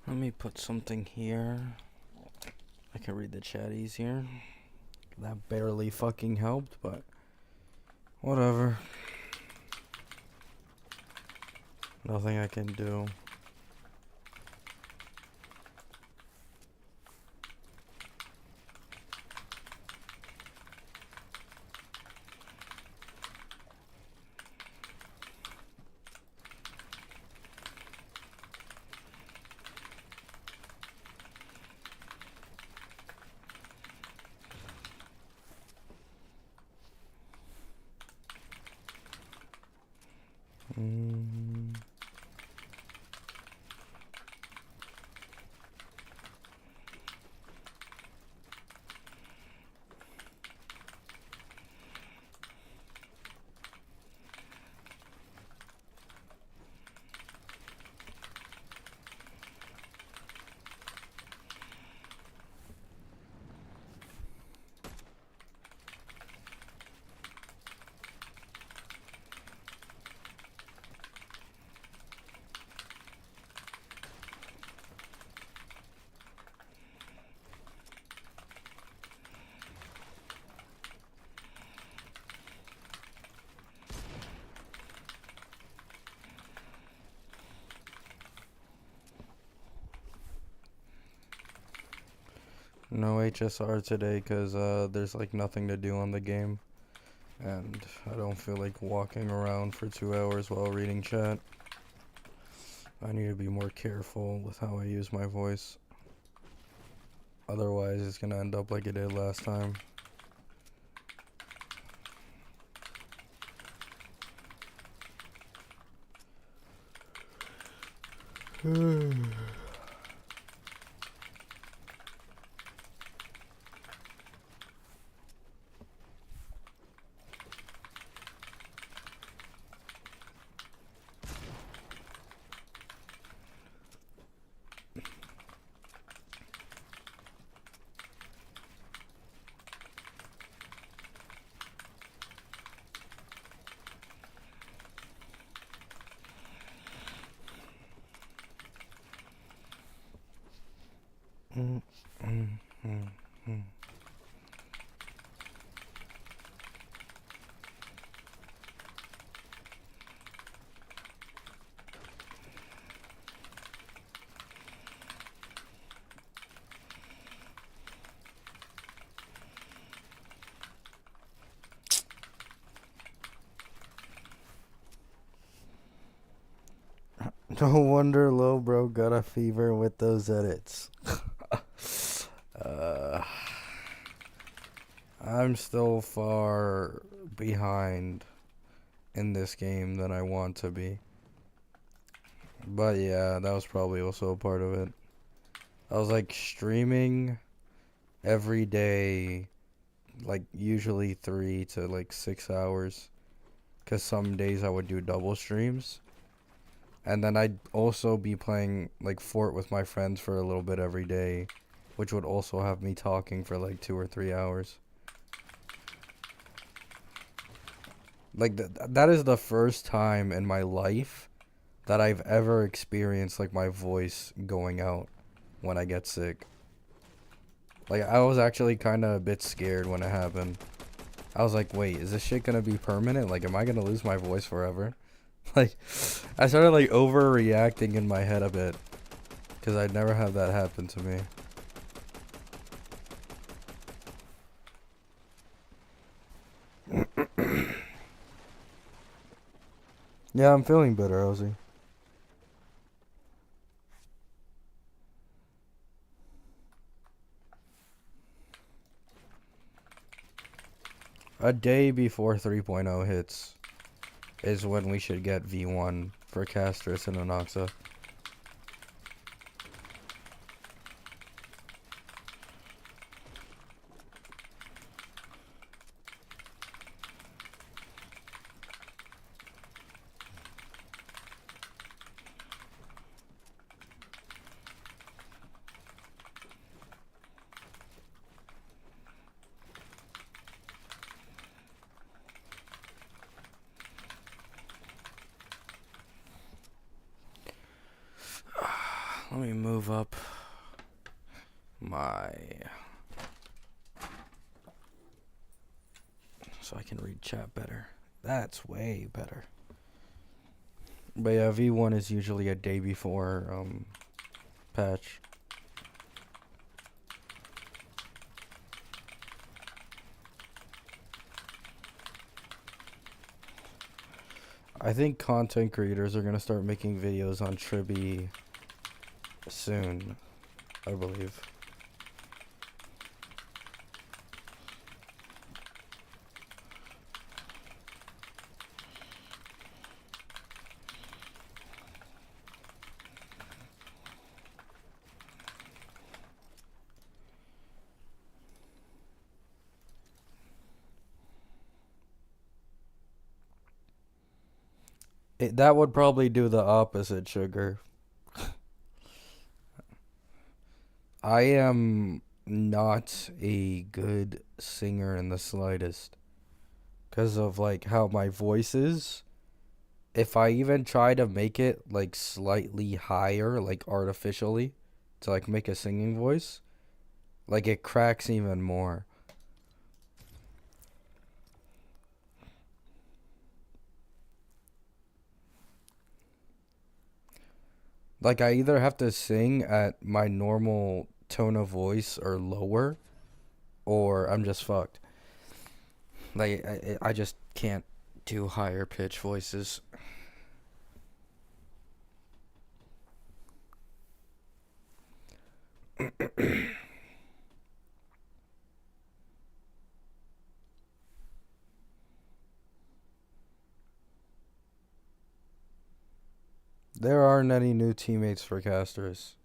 Let me put something here. I can read the chat easier. That barely fucking helped, but whatever. Nothing I can do. No HSR today because there's like nothing to do on the game, and I don't feel like walking around for 2 hours while reading chat. I need to be more careful with how I use my voice. Otherwise, it's gonna end up like it did last time. No wonder Lil Bro got a fever with those edits. I'm still far behind in this game than I want to be. But yeah, that was probably also a part of it. I was like streaming every day, like usually 3 to like 6 hours. Because some days I would do double streams. And then I'd also be playing like Fort with my friends for a little bit every day, which would also have me talking for like 2 or 3 hours. Like that is the first time in my life that I've ever experienced like my voice going out when I get sick. Like I was actually kind of a bit scared when it happened. I was like, wait, is this shit gonna be permanent? Like, am I gonna lose my voice forever? Like, I started like overreacting in my head a bit, because I'd never have that happen to me. Yeah, I'm feeling better, Ozzy. A day before 3.0 hits is when we should get V1 for Castris and Anoxa. Let me move up my... so I can read chat better. That's way better. But yeah, V1 is usually a day before patch. I think content creators are gonna start making videos on Tribi soon, I believe. That would probably do the opposite, Sugar. I am not a good singer in the slightest. Because of, like, how my voice is. If I even try to make it, like, slightly higher, like, artificially, to, like, make a singing voice, like, it cracks even more. Like, I either have to sing at my normal tone of voice or lower, or I'm just fucked. Like, I just can't do higher pitch voices. There aren't any new teammates for casters.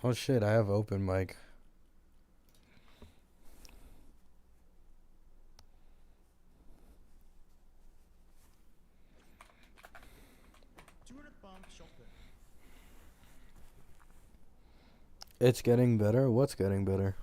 Oh shit, I have open mic. It's getting better? What's getting better?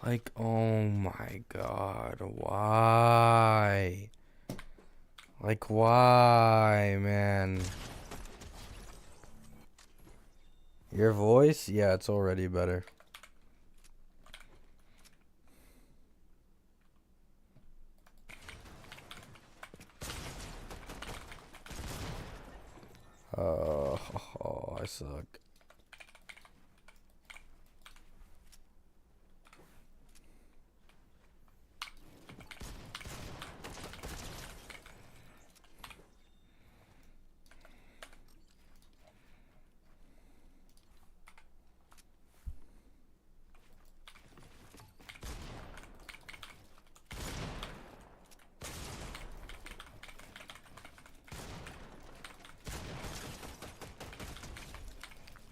Like, oh my god, why? Like, why, man? Your voice? Yeah, it's already better. Oh, I suck.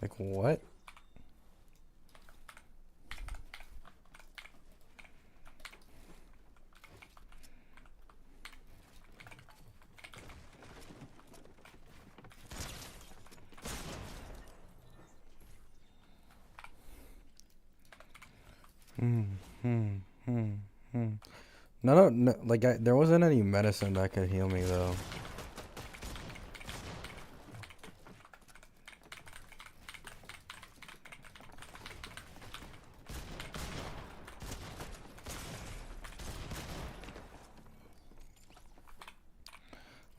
Like, what? No, like, there wasn't any medicine that could heal me, though.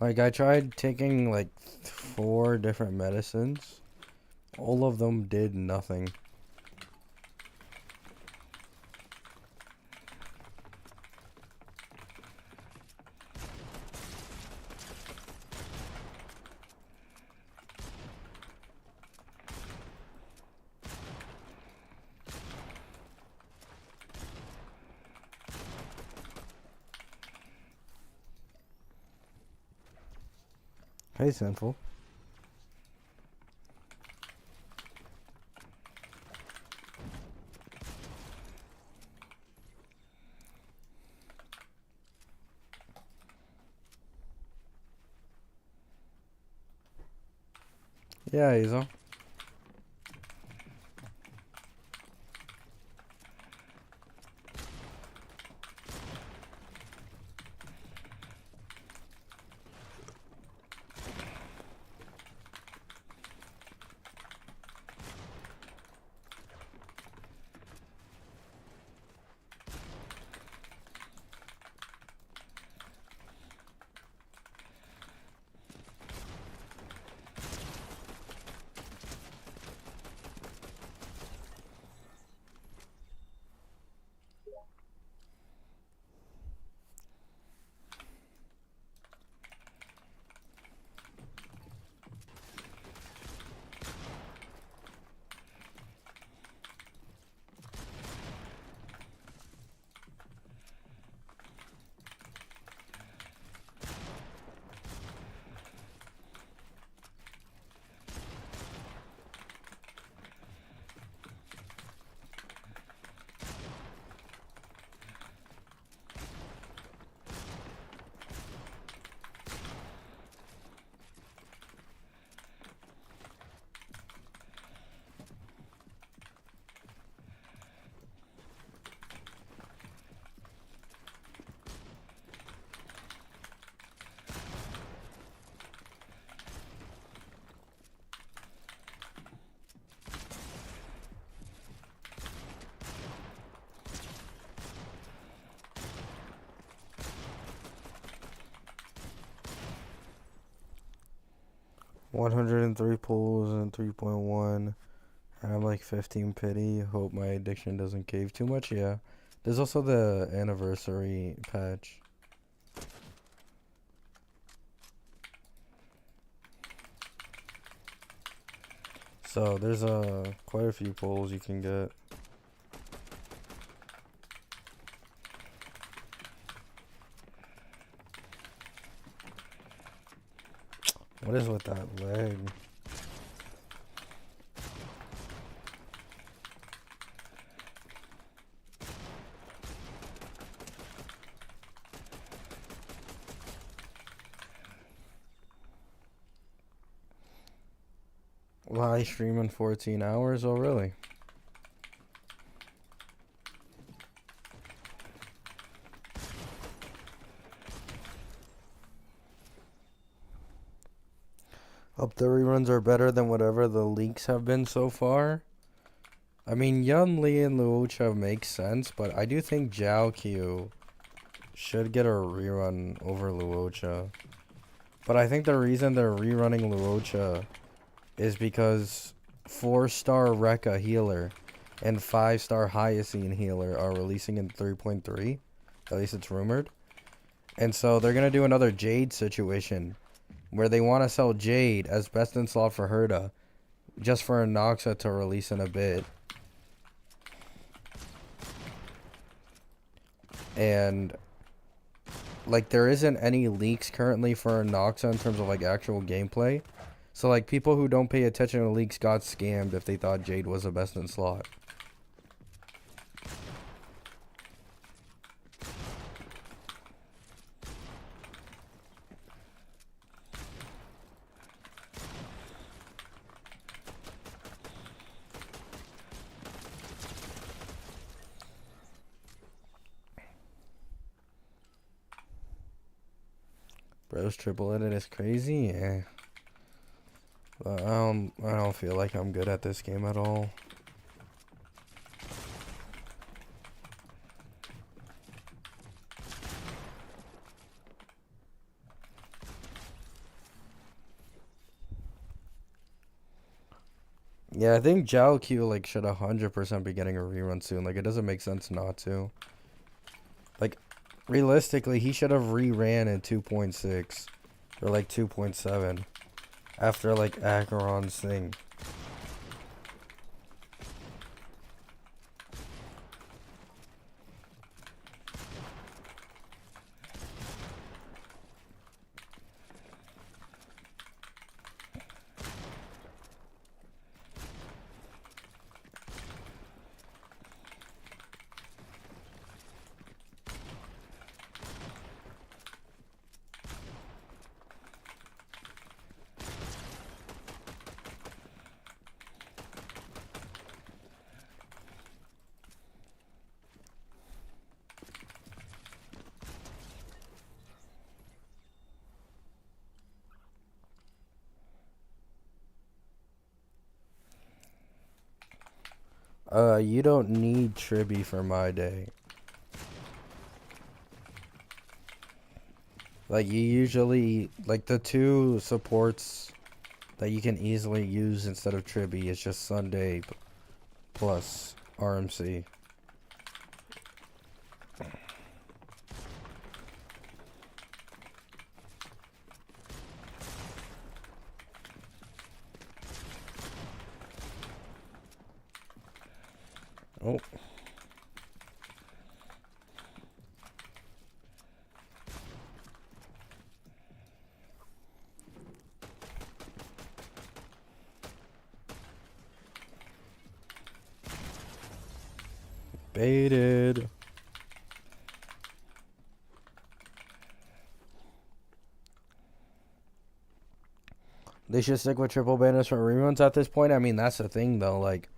Like, I tried taking, like, 4 different medicines. All of them did nothing. Hey, Sinful. Yeah, Hazel. $103 pulls and 3.1. And I'm like 15 pity. Hope my addiction doesn't cave too much. Yeah. There's also the anniversary patch. So there's quite a few pulls you can get. What is with that leg? Live stream in 14 hours? Oh, really? Hope the reruns are better than whatever the leaks have been so far. I mean, Yun Li and Luocha makes sense, but I do think Zhao Qiu should get a rerun over Luocha. But I think the reason they're rerunning Luocha is because 4-star Rekka healer and 5-star Hyacine healer are releasing in 3.3. At least it's rumored. And so they're going to do another Jade situation where they want to sell Jade as best in slot for Herda just for a Noxa to release in a bit. And like there isn't any leaks currently for Noxa in terms of like actual gameplay. So like people who don't pay attention to leaks got scammed if they thought Jade was the best in slot. Bro's triple-headed is crazy, yeah. But I don't feel like I'm good at this game at all. Yeah, I think Jiao Q like should 100% be getting a rerun soon. Like it doesn't make sense not to. Like realistically, he should have reran in 2.6 or like 2.7 after like Acheron's thing. You don't need Tribby for my day. Like you usually like the two supports that you can easily use instead of Tribby is just Sunday plus RMC. Oh. Baited. They should stick with triple banners for reruns at this point. I mean, that's the thing though. Like,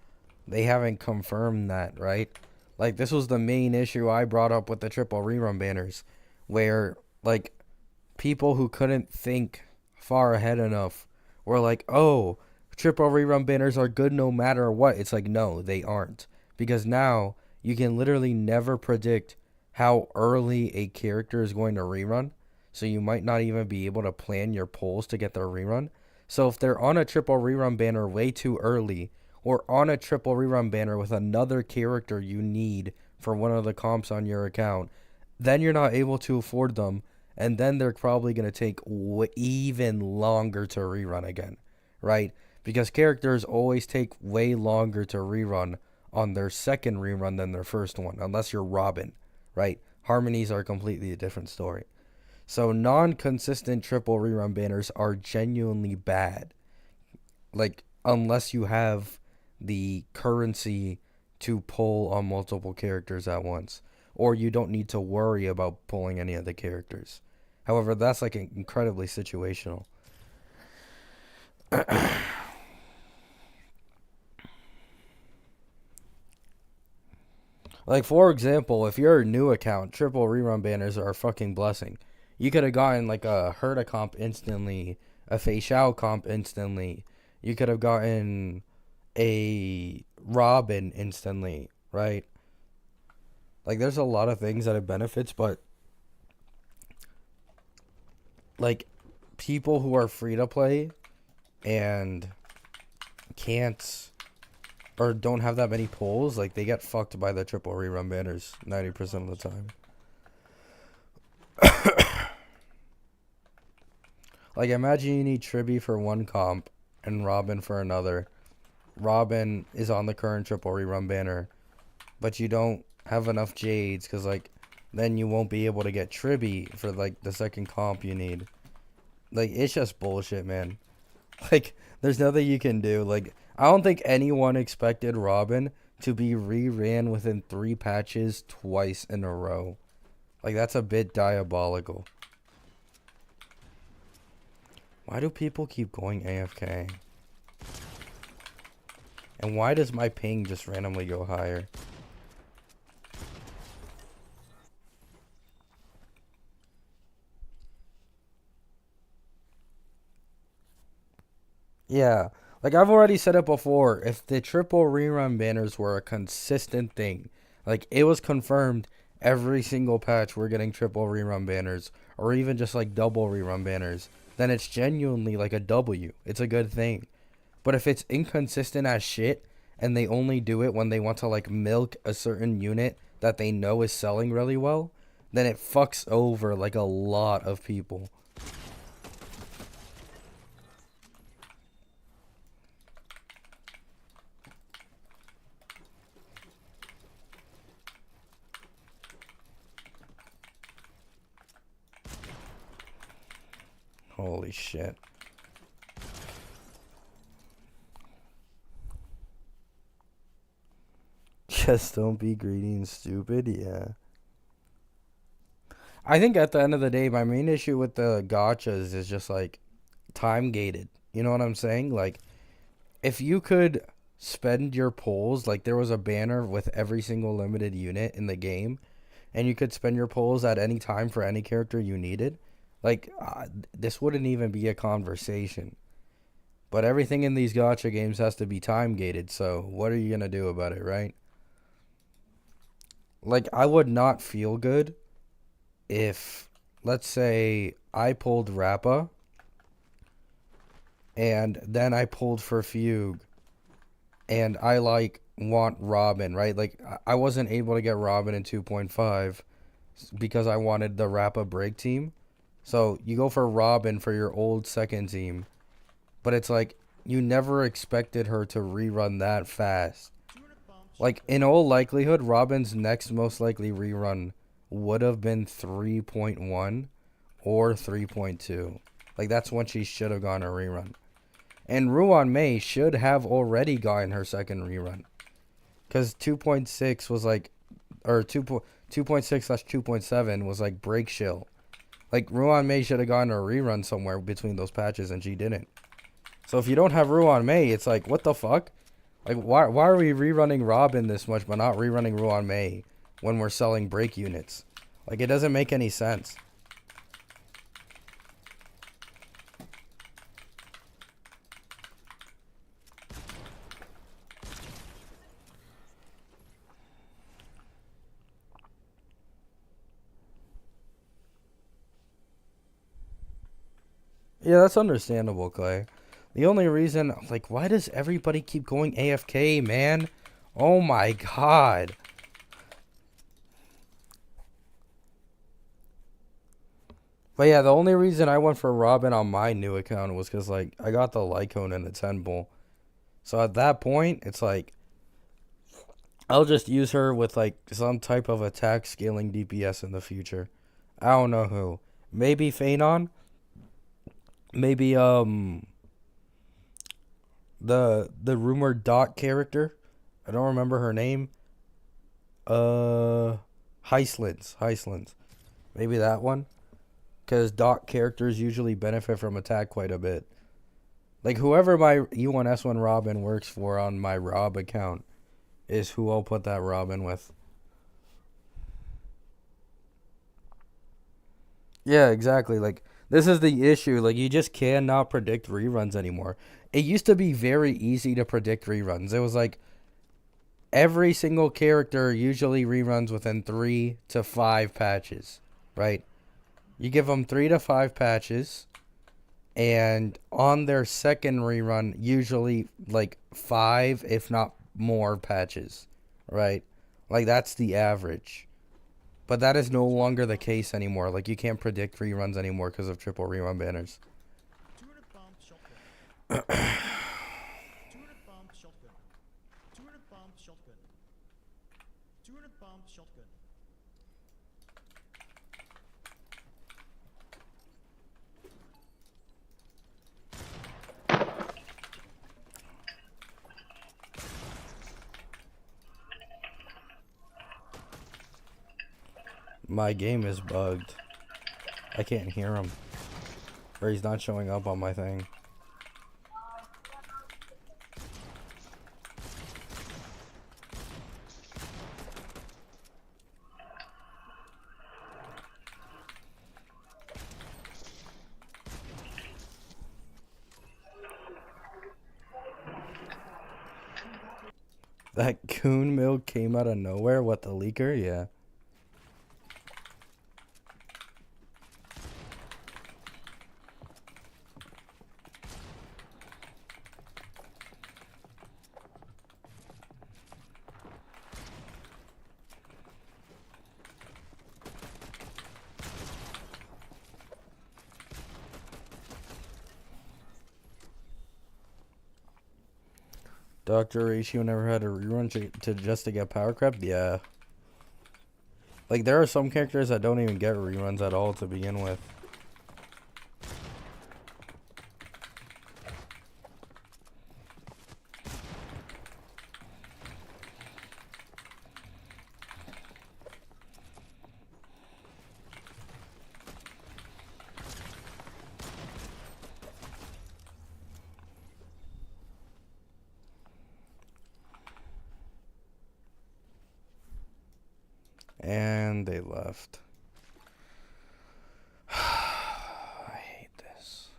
they haven't confirmed that, right? Like, this was the main issue I brought up with the triple rerun banners, where like people who couldn't think far ahead enough were like, "Oh, triple rerun banners are good no matter what." It's like, no, they aren't, because now you can literally never predict how early a character is going to rerun, so you might not even be able to plan your polls to get their rerun. So if they're on a triple rerun banner way too early, or on a triple rerun banner with another character you need for one of the comps on your account, then you're not able to afford them, and then they're probably going to take even longer to rerun again, right? Because characters always take way longer to rerun on their second rerun than their first one, unless you're Robin, right? Harmonies are completely a different story. So non-consistent triple rerun banners are genuinely bad. Like, unless you have the currency to pull on multiple characters at once, or you don't need to worry about pulling any of the characters. However, that's like incredibly situational. Like, for example, if you're a new account, triple rerun banners are a fucking blessing. You could have gotten like a Herta comp instantly, a Fei Xiao comp instantly. You could have gotten a Robin instantly, right? Like, there's a lot of things that have benefits, but like people who are free to play and can't or don't have that many pulls, like they get fucked by the triple rerun banners 90% of the time. Like, imagine you need Tribby for one comp and Robin for another. Robin is on the current triple rerun banner, but you don't have enough Jades because, like, then you won't be able to get Tribby for, like, the second comp you need. Like, it's just bullshit, man. Like, there's nothing you can do. Like, I don't think anyone expected Robin to be re-ran within 3 patches twice in a row. Like, that's a bit diabolical. Why do people keep going AFK? And why does my ping just randomly go higher? Yeah, like I've already said it before, if the triple rerun banners were a consistent thing, like it was confirmed every single patch we're getting triple rerun banners, or even just like double rerun banners, then it's genuinely like a W. It's a good thing. But if it's inconsistent as shit and they only do it when they want to like milk a certain unit that they know is selling really well, then it fucks over like a lot of people. Holy shit. Just don't be greedy and stupid, yeah. I think at the end of the day, my main issue with the gachas is just like time gated. You know what I'm saying? Like, if you could spend your pulls, like there was a banner with every single limited unit in the game, and you could spend your pulls at any time for any character you needed, like, this wouldn't even be a conversation. But everything in these gacha games has to be time gated, so what are you gonna do about it, right? Like, I would not feel good if, let's say, I pulled Rappa and then I pulled for Fugue and I like want Robin, right? Like, I wasn't able to get Robin in 2.5 because I wanted the Rappa break team. So you go for Robin for your old second team, but it's like you never expected her to rerun that fast. Like, in all likelihood, Robin's next most likely rerun would have been 3.1 or 3.2. Like, that's when she should have gone a rerun. And Ruan Mei should have already gotten her second rerun. Because 2.6 was like, or 2.6/2.7 was like break shill. Like, Ruan Mei should have gotten a rerun somewhere between those patches, and she didn't. So if you don't have Ruan Mei, it's like, what the fuck? Like, why are we rerunning Robin this much, but not rerunning Ruan Mei when we're selling break units? Like, it doesn't make any sense. Yeah, that's understandable, Clay. The only reason, like, why does everybody keep going AFK, man? Oh my god. But yeah, the only reason I went for Robin on my new account was because, like, I got the Lycone and the 10 bull. So at that point, it's like, I'll just use her with, like, some type of attack scaling DPS in the future. I don't know who. Maybe Phanon? Maybe, the rumored Dot character. I don't remember her name. Heislands. Maybe that one. Because Dot characters usually benefit from attack quite a bit. Like, whoever my E1S1 Robin works for on my Rob account is who I'll put that Robin with. Yeah, exactly. Like, this is the issue. Like, you just cannot predict reruns anymore. It used to be very easy to predict reruns. It was like every single character usually reruns within 3 to 5 patches, right? You give them 3 to 5 patches, and on their second rerun, usually like 5, if not more, patches, right? Like, that's the average. But that is no longer the case anymore. Like, you can't predict reruns anymore because of triple rerun banners. My game is bugged. I can't hear him. Or he's not showing up on my thing. That coon milk came out of nowhere? What, the leaker? Yeah. Dr. Ratio never had a rerun to just to get power crept? Yeah. Like, there are some characters that don't even get reruns at all to begin with. And they left. I hate this.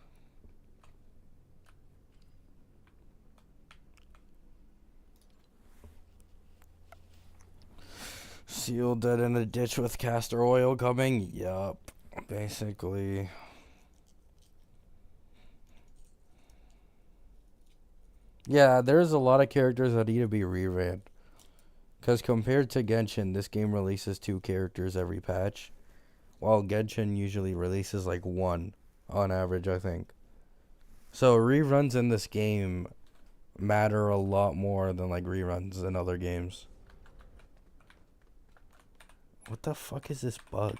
Seal dead in a ditch with castor oil coming? Yup. Basically. Yeah, there's a lot of characters that need to be reran. Because compared to Genshin, this game releases 2 characters every patch. While Genshin usually releases like 1 on average, I think. So reruns in this game matter a lot more than like reruns in other games. What the fuck is this bug?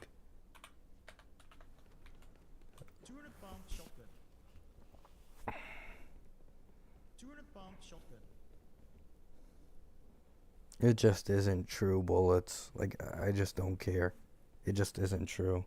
It just isn't true, bullets. Like, I just don't care. It just isn't true.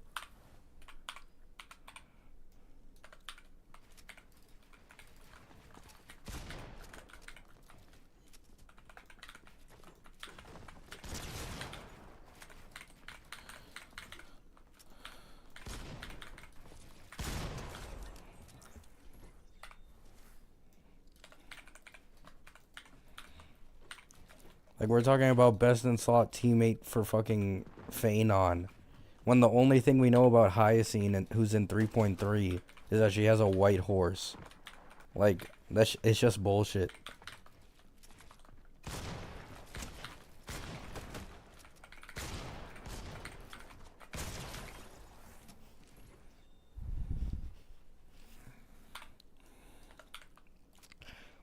Like, we're talking about best in slot teammate for fucking Phanon. When the only thing we know about Hyacine, who's in 3.3, is that she has a white horse. Like, it's just bullshit.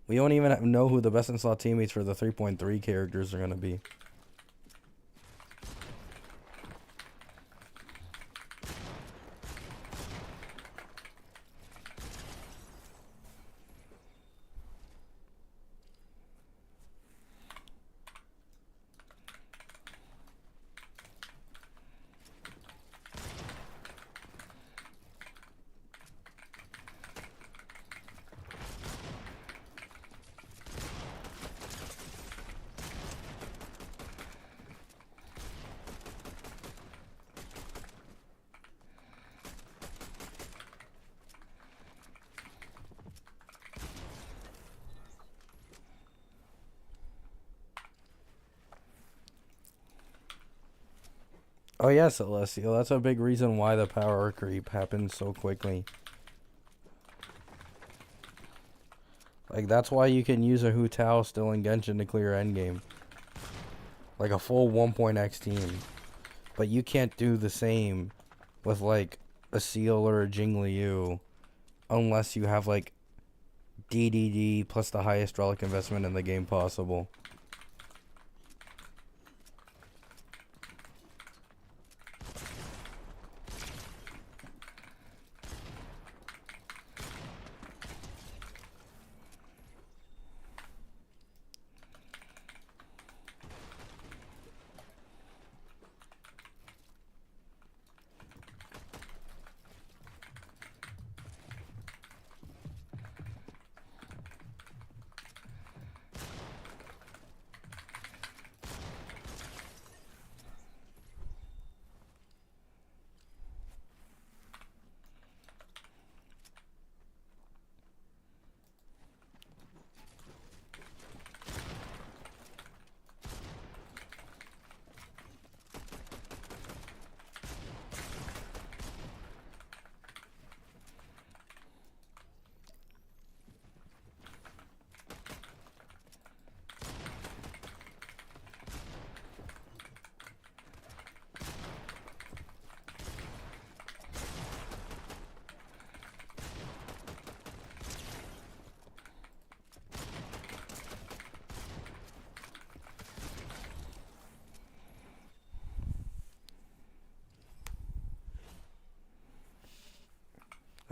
We don't even know who the best in slot teammates for the 3.3 characters are going to be. Oh yeah, Celestial. That's a big reason why the power creep happens so quickly. Like, that's why you can use a Hu Tao still in Genshin to clear endgame. Like a full 1.x team. But you can't do the same with like a Seal or a Jingliu unless you have like DDD plus the highest relic investment in the game possible.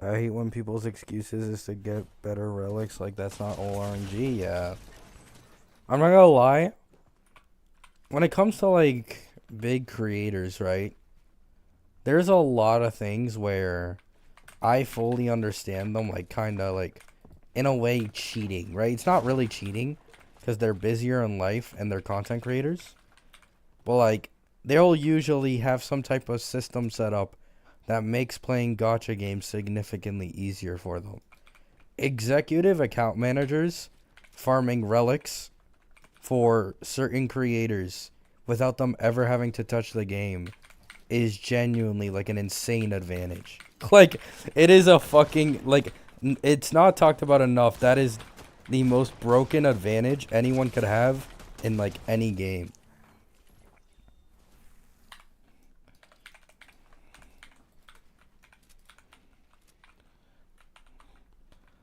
I hate when people's excuses is to get better relics. Like, that's not all RNG. Yeah. I'm not gonna lie. When it comes to, like, big creators, right? There's a lot of things where I fully understand them, like, kind of, like, in a way, cheating, right? It's not really cheating, because they're busier in life and they're content creators. But, like, they'll usually have some type of system set up that makes playing gacha games significantly easier for them. Executive account managers farming relics for certain creators without them ever having to touch the game is genuinely like an insane advantage. Like, it is a fucking, like, it's not talked about enough. That is the most broken advantage anyone could have in, like, any game.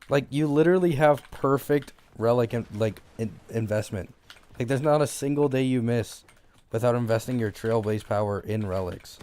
Like, you literally have perfect relic and, like, investment. Like, there's not a single day you miss without investing your trailblaze power in relics.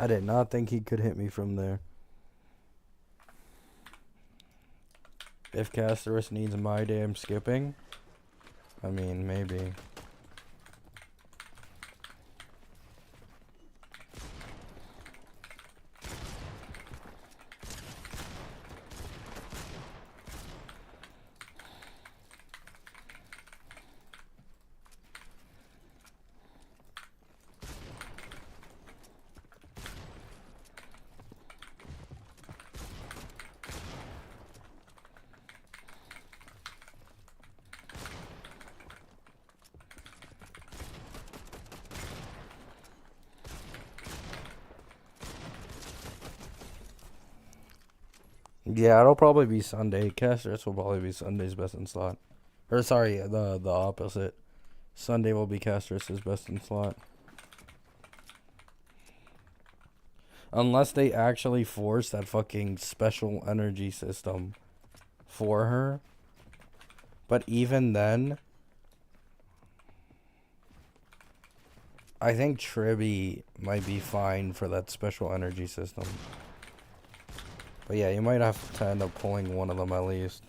I did not think he could hit me from there. If Casterus needs my day, I'm skipping. I mean, maybe. Yeah, it'll probably be Sunday. Casterus will probably be Sunday's best in slot. Or sorry, the opposite. Sunday will be Casterus's best in slot. Unless they actually force that fucking special energy system for her. But even then, I think Tribby might be fine for that special energy system. But yeah, you might have to end up pulling one of them at least.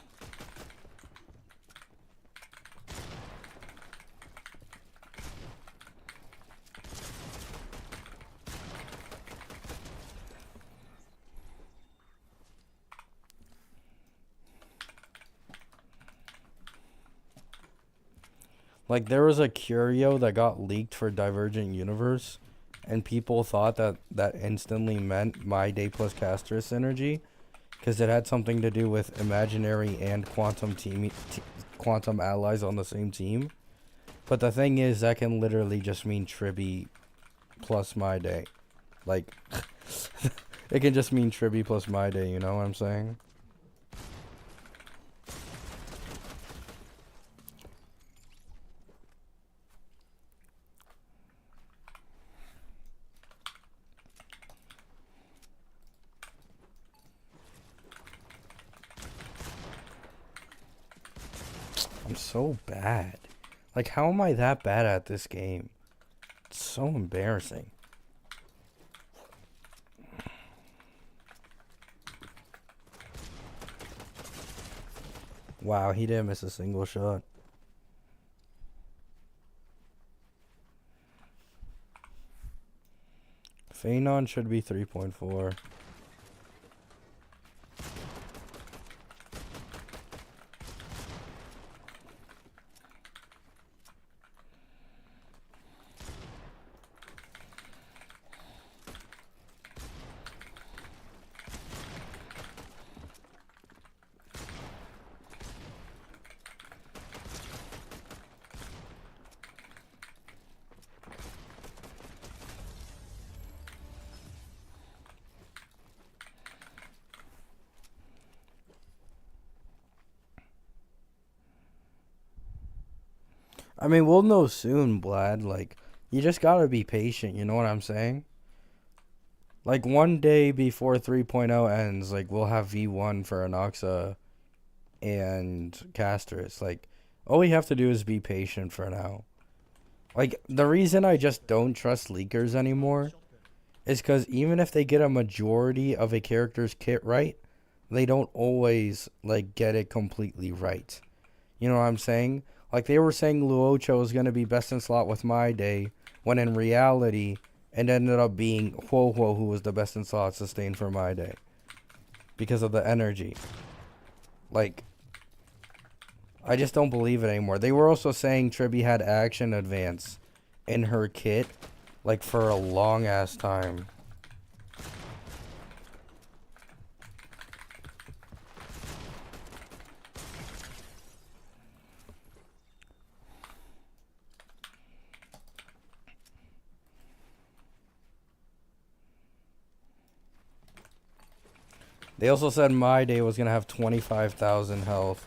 Like, there was a curio that got leaked for Divergent Universe, and people thought that that instantly meant My Day plus Caster synergy, because it had something to do with imaginary and quantum allies on the same team. But the thing is, that can literally just mean Tribby plus My Day. Like, it can just mean Tribby plus My Day, you know what I'm saying? I'm so bad. Like, how am I that bad at this game? It's so embarrassing. Wow, he didn't miss a single shot. Phanon should be 3.4. I mean, we'll know soon, Blad. Like, you just gotta be patient, you know what I'm saying? Like, one day before 3.0 ends, like, we'll have V1 for Anoxa and Castris. Like, all we have to do is be patient for now. Like, the reason I just don't trust leakers anymore is because even if they get a majority of a character's kit right, they don't always, like, get it completely right. You know what I'm saying? Like, they were saying Luocha was going to be best in slot with My Day, when in reality, it ended up being Huo Huo who was the best in slot sustained for My Day. Because of the energy. Like, I just don't believe it anymore. They were also saying Tribby had action advance in her kit, like, for a long-ass time. They also said My Day was going to have 25,000 health.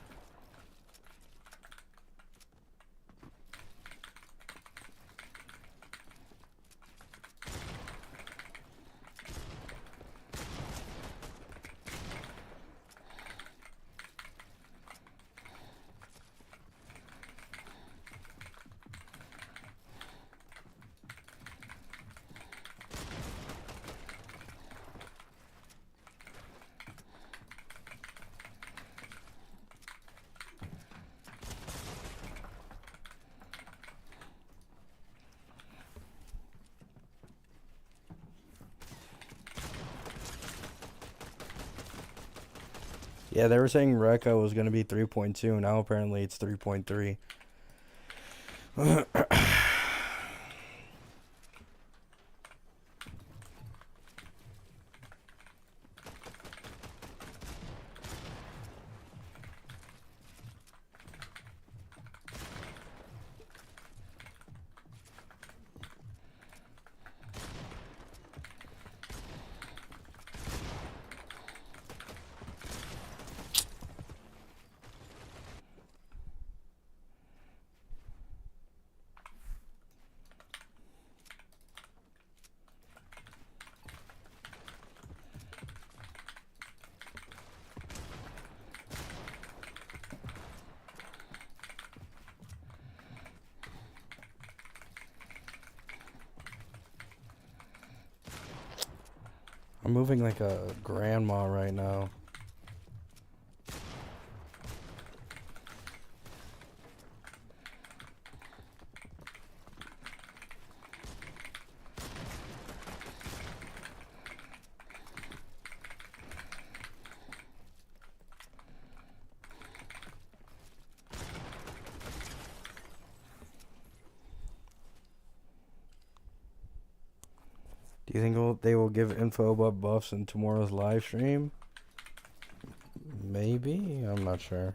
Yeah, they were saying Rekka was going to be 3.2. Now apparently it's 3.3. I'm moving like a grandma right now. Do you think they will give info about buffs in tomorrow's live stream? Maybe? I'm not sure.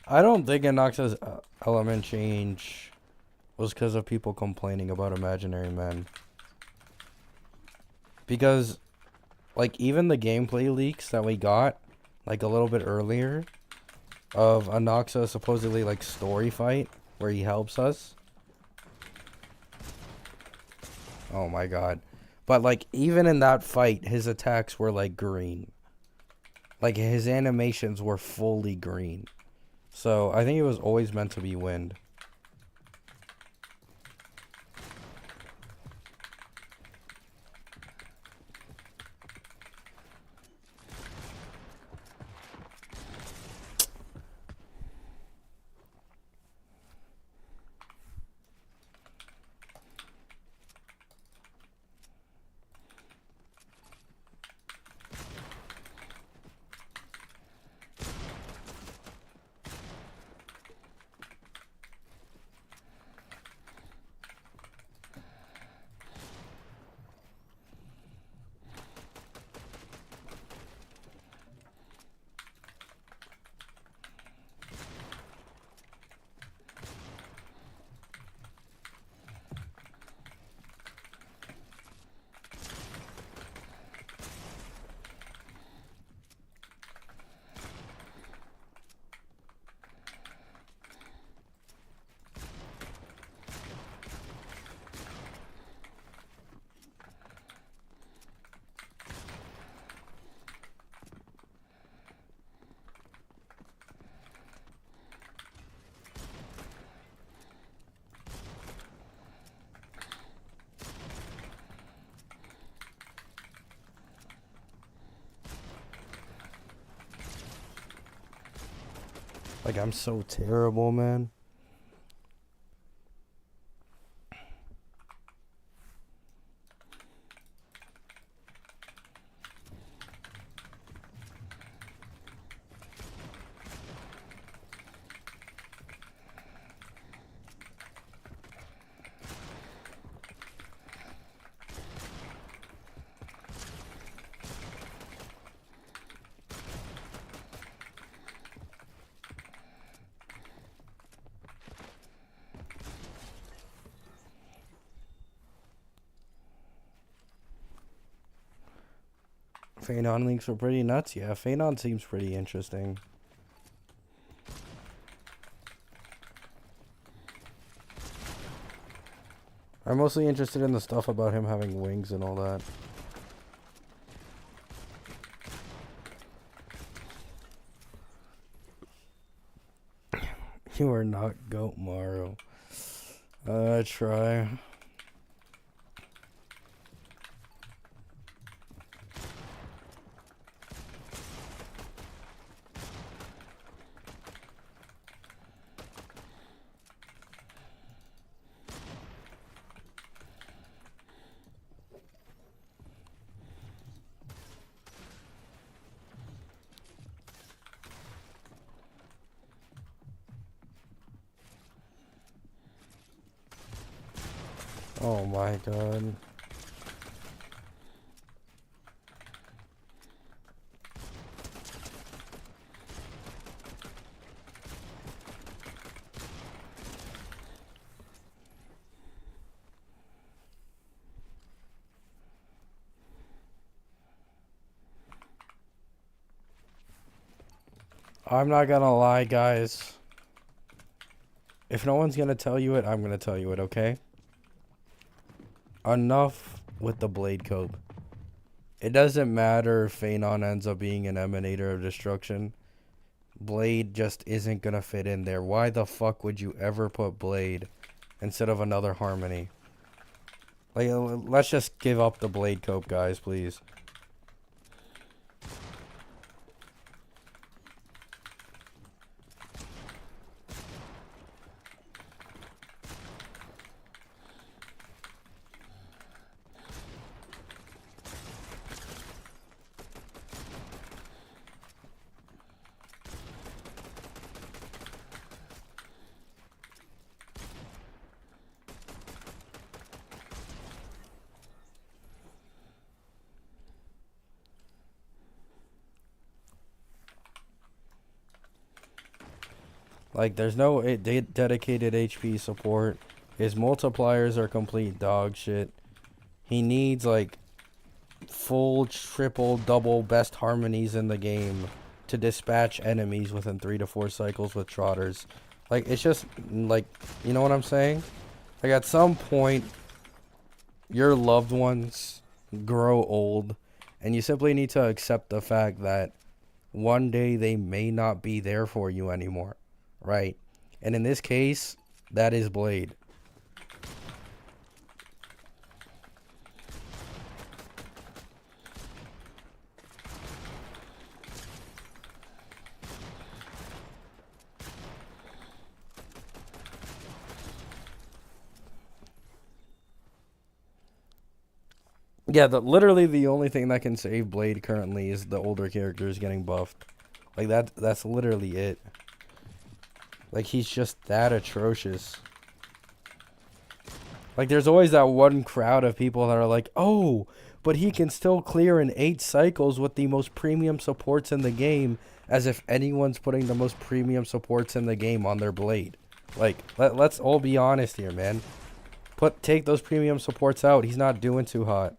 I don't think Anoxa's element change was because of people complaining about imaginary men. Because, like, even the gameplay leaks that we got, like, a little bit earlier, of Anoxa supposedly, like, story fight, where he helps us. Oh my god. But, like, even in that fight, his attacks were, like, green. Like, his animations were fully green. So, I think it was always meant to be wind. Like, I'm so terrible, man. Phanon links were pretty nuts. Yeah, Phanon seems pretty interesting. I'm mostly interested in the stuff about him having wings and all that. You are not Goat Mario. I try. Oh my god. I'm not gonna lie, guys. If no one's gonna tell you it, I'm gonna tell you it, okay? Enough with the blade cope. It doesn't matter if Phanon ends up being an emanator of destruction. Blade just isn't gonna fit in there. Why the fuck would you ever put Blade instead of another Harmony? Like, let's just give up the blade cope, guys, please. Like, there's no dedicated HP support. His multipliers are complete dog shit. He needs, like, full, triple, double best harmonies in the game to dispatch enemies within 3 to 4 cycles with trotters. Like, it's just, like, you know what I'm saying? Like, at some point, your loved ones grow old, and you simply need to accept the fact that one day they may not be there for you anymore, right? And in this case, that is Blade. Yeah, literally the only thing that can save Blade currently is the older characters getting buffed. Like that's literally it. Like he's just that atrocious. Like there's always that one crowd of people that are like, "Oh, but he can still clear in 8 cycles with the most premium supports in the game," as if anyone's putting the most premium supports in the game on their Blade. Like let's all be honest here, man. Take those premium supports out. He's not doing too hot.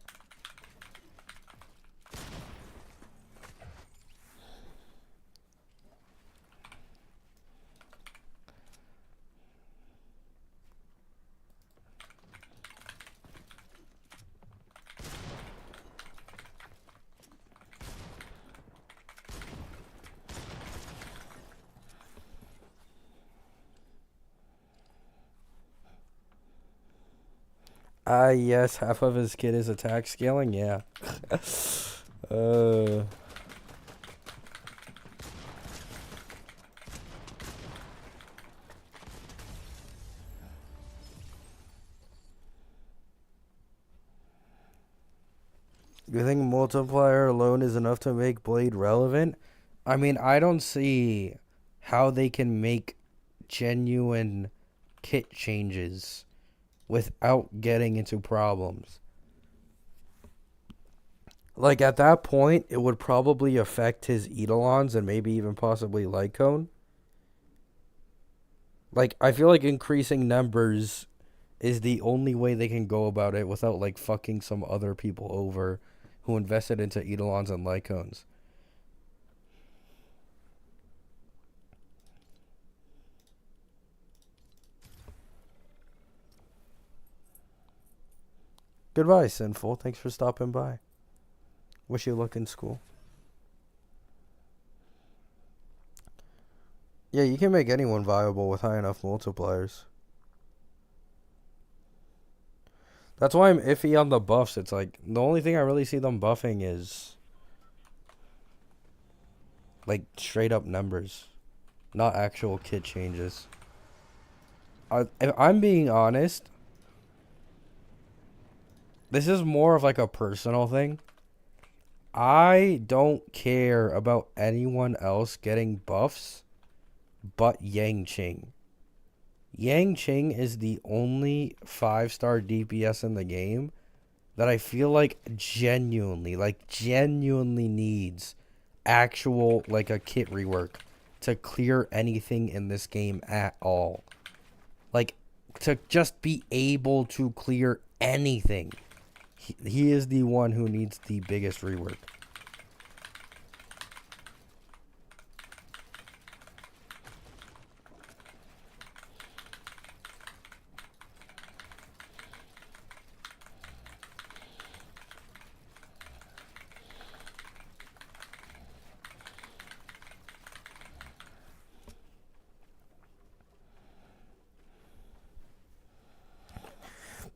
Yes, half of his kit is attack scaling, yeah. uh... You think multiplier alone is enough to make Blade relevant? I mean, I don't see how they can make genuine kit changes without getting into problems. Like, at that point, it would probably affect his Eidolons and maybe even possibly Lycone. Like, I feel like increasing numbers is the only way they can go about it without, like, fucking some other people over who invested into Eidolons and Lycones. Goodbye, Sinful. Thanks for stopping by. Wish you luck in school. Yeah, you can make anyone viable with high enough multipliers. That's why I'm iffy on the buffs. It's like, the only thing I really see them buffing is, like, straight up numbers. Not actual kit changes. If I'm being honest, this is more of like a personal thing. I don't care about anyone else getting buffs but Yangqing. Yangqing is the only 5-star DPS in the game that I feel like genuinely needs actual, like, a kit rework to clear anything in this game at all. Like, to just be able to clear anything. He is the one who needs the biggest rework.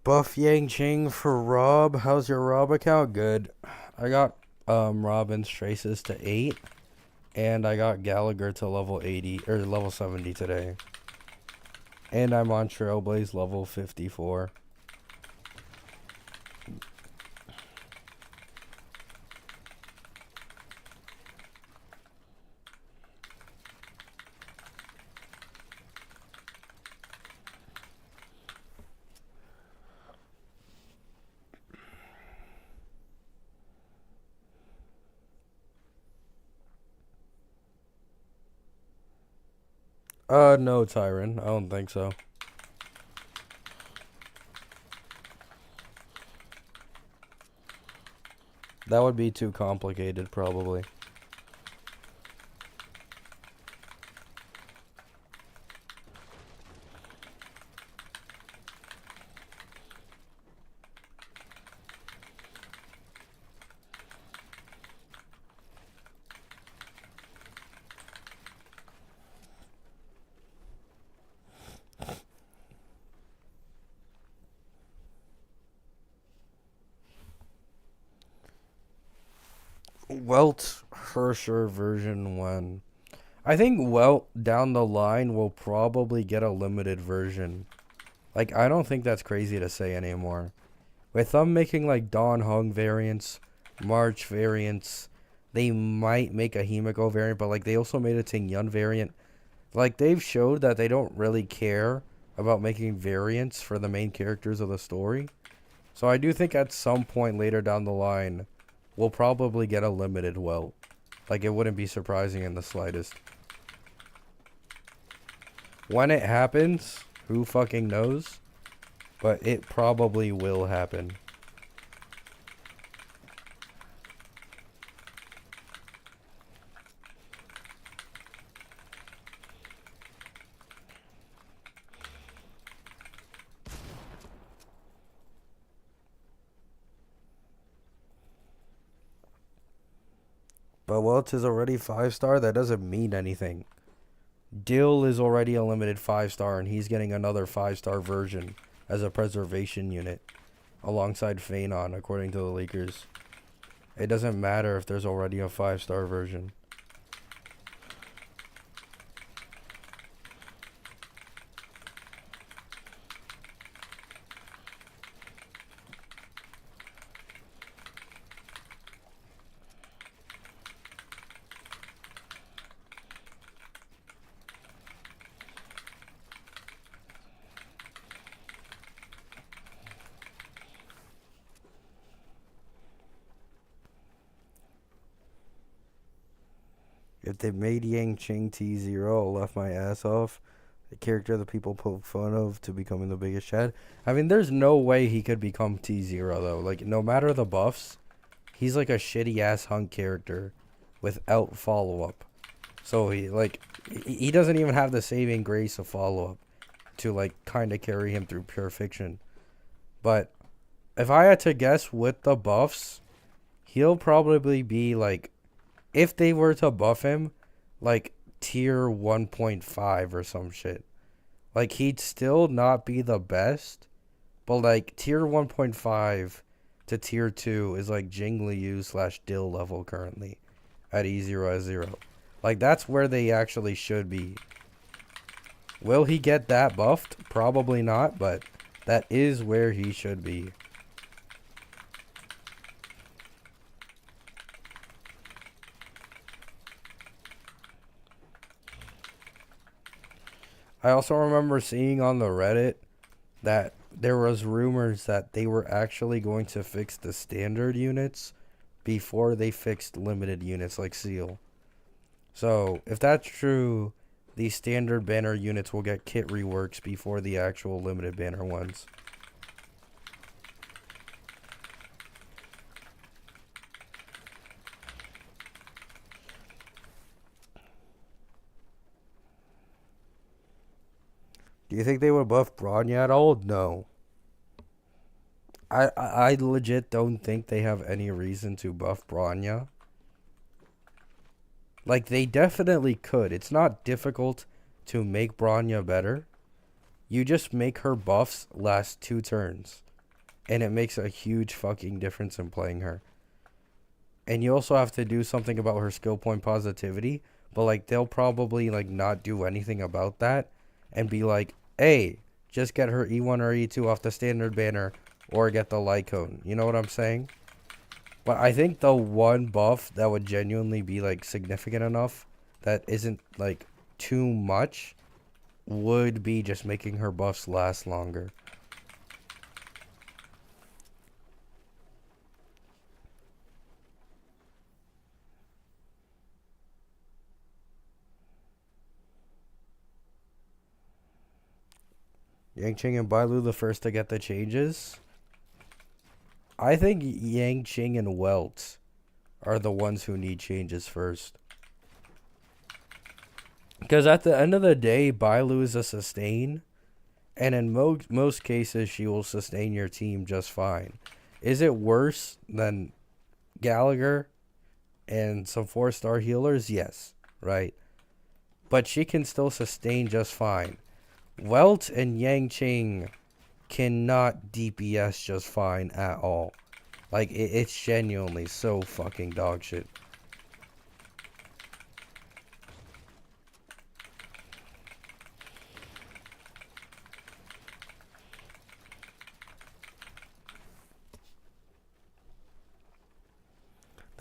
Buff Yangqing for Rob. How's your Rob account? Good. I got Robin's Traces to 8. And I got Gallagher to level 80 or level 70 today. And I'm on Trailblaze level 54. No, Tyron. I don't think so. That would be too complicated, probably. Welt Hersher version 1. I think Welt down the line will probably get a limited version. Like, I don't think that's crazy to say anymore. With them making like Dawn Hung variants, March variants, they might make a Himiko variant, but like they also made a Ting Yun variant. Like, they've showed that they don't really care about making variants for the main characters of the story. So I do think at some point later down the line, we'll probably get a limited Welt. Like, it wouldn't be surprising in the slightest. When it happens, who fucking knows? But it probably will happen. But Welch is already 5-star. That doesn't mean anything. Dill is already a limited 5-star, and he's getting another 5-star version as a preservation unit alongside Phanon, according to the leakers. It doesn't matter if there's already a 5-star version. If they made Yangqing T0, I left my ass off. The character that people poke fun of to becoming the biggest Chad. I mean, there's no way he could become T0, though. Like, no matter the buffs, he's like a shitty-ass hunk character without follow-up. So, he doesn't even have the saving grace of follow-up to, like, kind of carry him through pure fiction. But if I had to guess with the buffs, he'll probably be, like, if they were to buff him, like, tier 1.5 or some shit. Like, he'd still not be the best, but, like, tier 1.5 to tier 2 is, like, Jing Liu / Dill level currently at E0S0. Like, that's where they actually should be. Will he get that buffed? Probably not, but that is where he should be. I also remember seeing on the Reddit that there was rumors that they were actually going to fix the standard units before they fixed limited units like Seal. So, if that's true, the standard banner units will get kit reworks before the actual limited banner ones. Do you think they would buff Bronya at all? No. I legit don't think they have any reason to buff Bronya. Like, they definitely could. It's not difficult to make Bronya better. You just make her buffs last 2 turns. And it makes a huge fucking difference in playing her. And you also have to do something about her skill point positivity. But, like, they'll probably, like, not do anything about that. And be like, hey, just get her E1 or E2 off the standard banner. Or get the light cone. You know what I'm saying? But I think the one buff that would genuinely be, like, significant enough that isn't, like, too much would be just making her buffs last longer. Yangqing and Bailu the first to get the changes. I think Yangqing and Welt are the ones who need changes first. Because at the end of the day, Bailu is a sustain. And in most cases, she will sustain your team just fine. Is it worse than Gallagher and some 4-star healers? Yes, right? But she can still sustain just fine. Welt and Yangqing cannot DPS just fine at all. Like, it's genuinely so fucking dog shit.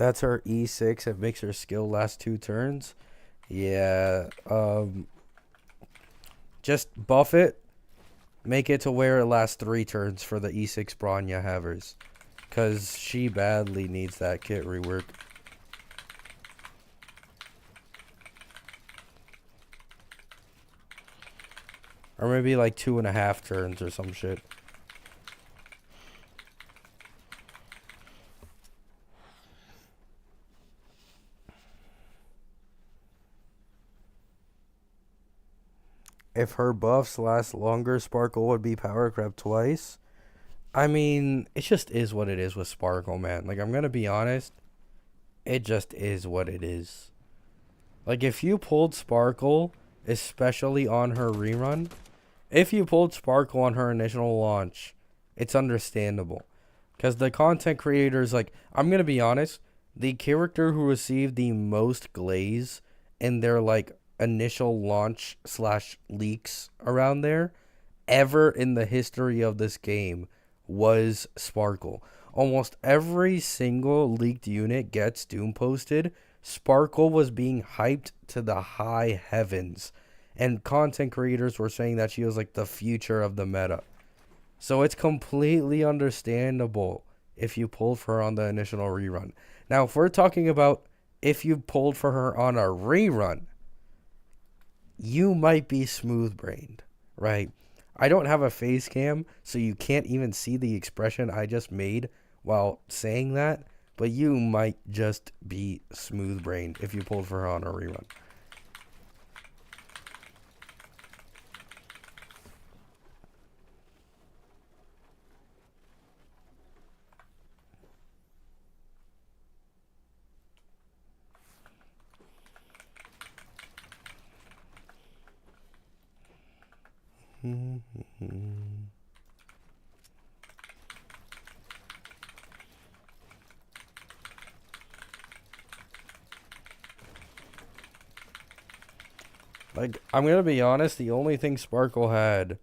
That's her E6. It makes her skill last 2 turns. Yeah. Just buff it. Make it to where it lasts 3 turns for the E6 Bronya Havers. Because she badly needs that kit rework. Or maybe like 2.5 turns or some shit. If her buffs last longer, Sparkle would be power crept twice. I mean, it just is what it is with Sparkle, man. Like, I'm gonna be honest. It just is what it is. Like, if you pulled Sparkle, especially on her rerun, if you pulled Sparkle on her initial launch, it's understandable. Because the content creators, like, I'm going to be honest, the character who received the most glaze in their, like, initial launch / leaks around there, ever in the history of this game, was Sparkle. Almost every single leaked unit gets Doom posted. Sparkle was being hyped to the high heavens. And content creators were saying that she was like the future of the meta. So it's completely understandable if you pulled for her on the initial rerun. Now, if we're talking about if you pulled for her on a rerun, you might be smooth-brained, right? I don't have a face cam, so you can't even see the expression I just made while saying that, but you might just be smooth-brained if you pulled for her on a rerun. Like, I'm gonna be honest, the only thing Sparkle had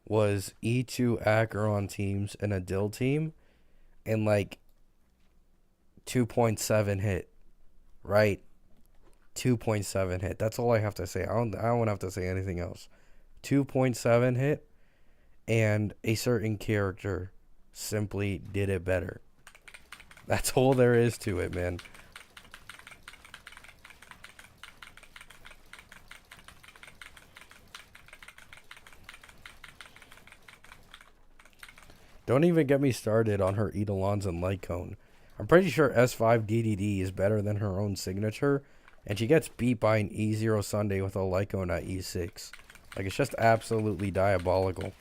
was E2 Acheron teams and a Dill team and like 2.7 hit, right? 2.7 hit. That's all I have to say. I don't have to say anything else. 2.7 hit, and a certain character simply did it better. That's all there is to it, man. Don't even get me started on her Eidolons and Light Cone. I'm pretty sure S5 DDD is better than her own signature, and she gets beat by an E0 Sunday with a Light Cone at E6. Like, it's just absolutely diabolical.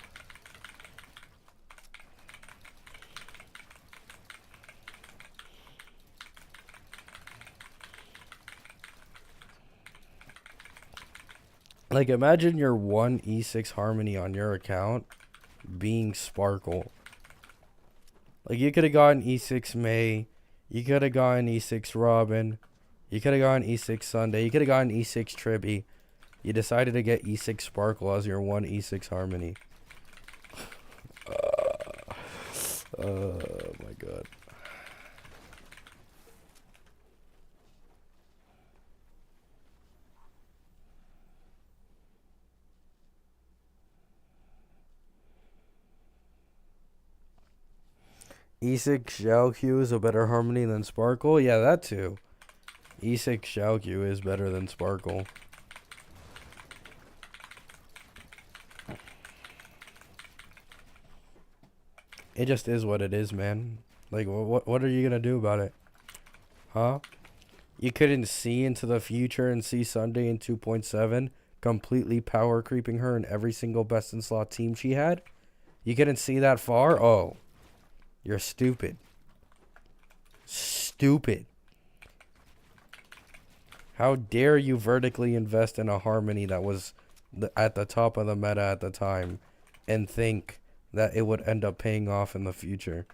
Like, imagine your one E6 Harmony on your account being Sparkle. Like, you could have gotten E6 May, you could have gotten E6 Robin, you could have gotten E6 Sunday, you could have gotten E6 Tribby. You decided to get E6 Sparkle as your one E6 Harmony. Oh my god. E6 Xiaoqiu is a better Harmony than Sparkle? Yeah, that too. E6 Xiaoqiu is better than Sparkle. It just is what it is, man. Like, what are you gonna do about it? Huh? You couldn't see into the future and see Sunday in 2.7 completely power creeping her in every single best in slot team she had? You couldn't see that far? Oh. You're stupid. Stupid. How dare you vertically invest in a Harmony that was at the top of the meta at the time and think that it would end up paying off in the future?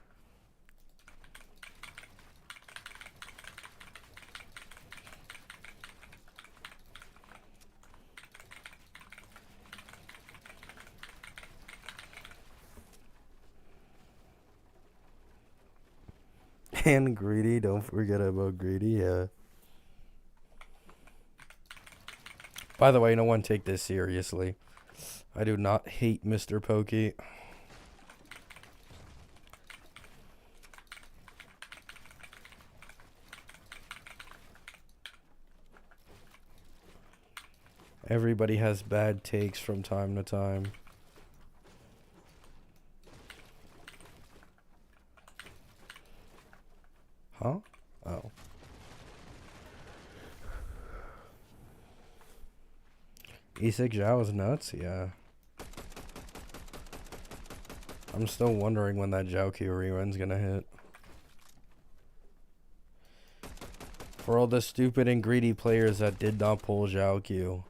And Greedy, don't forget about Greedy, yeah. By the way, no one take this seriously. I do not hate Mr. Pokey. Everybody has bad takes from time to time. Huh? Oh. E6 Zhao is nuts? Yeah. I'm still wondering when that Zhao Q rerun's gonna hit. For all the stupid and greedy players that did not pull Zhao Q,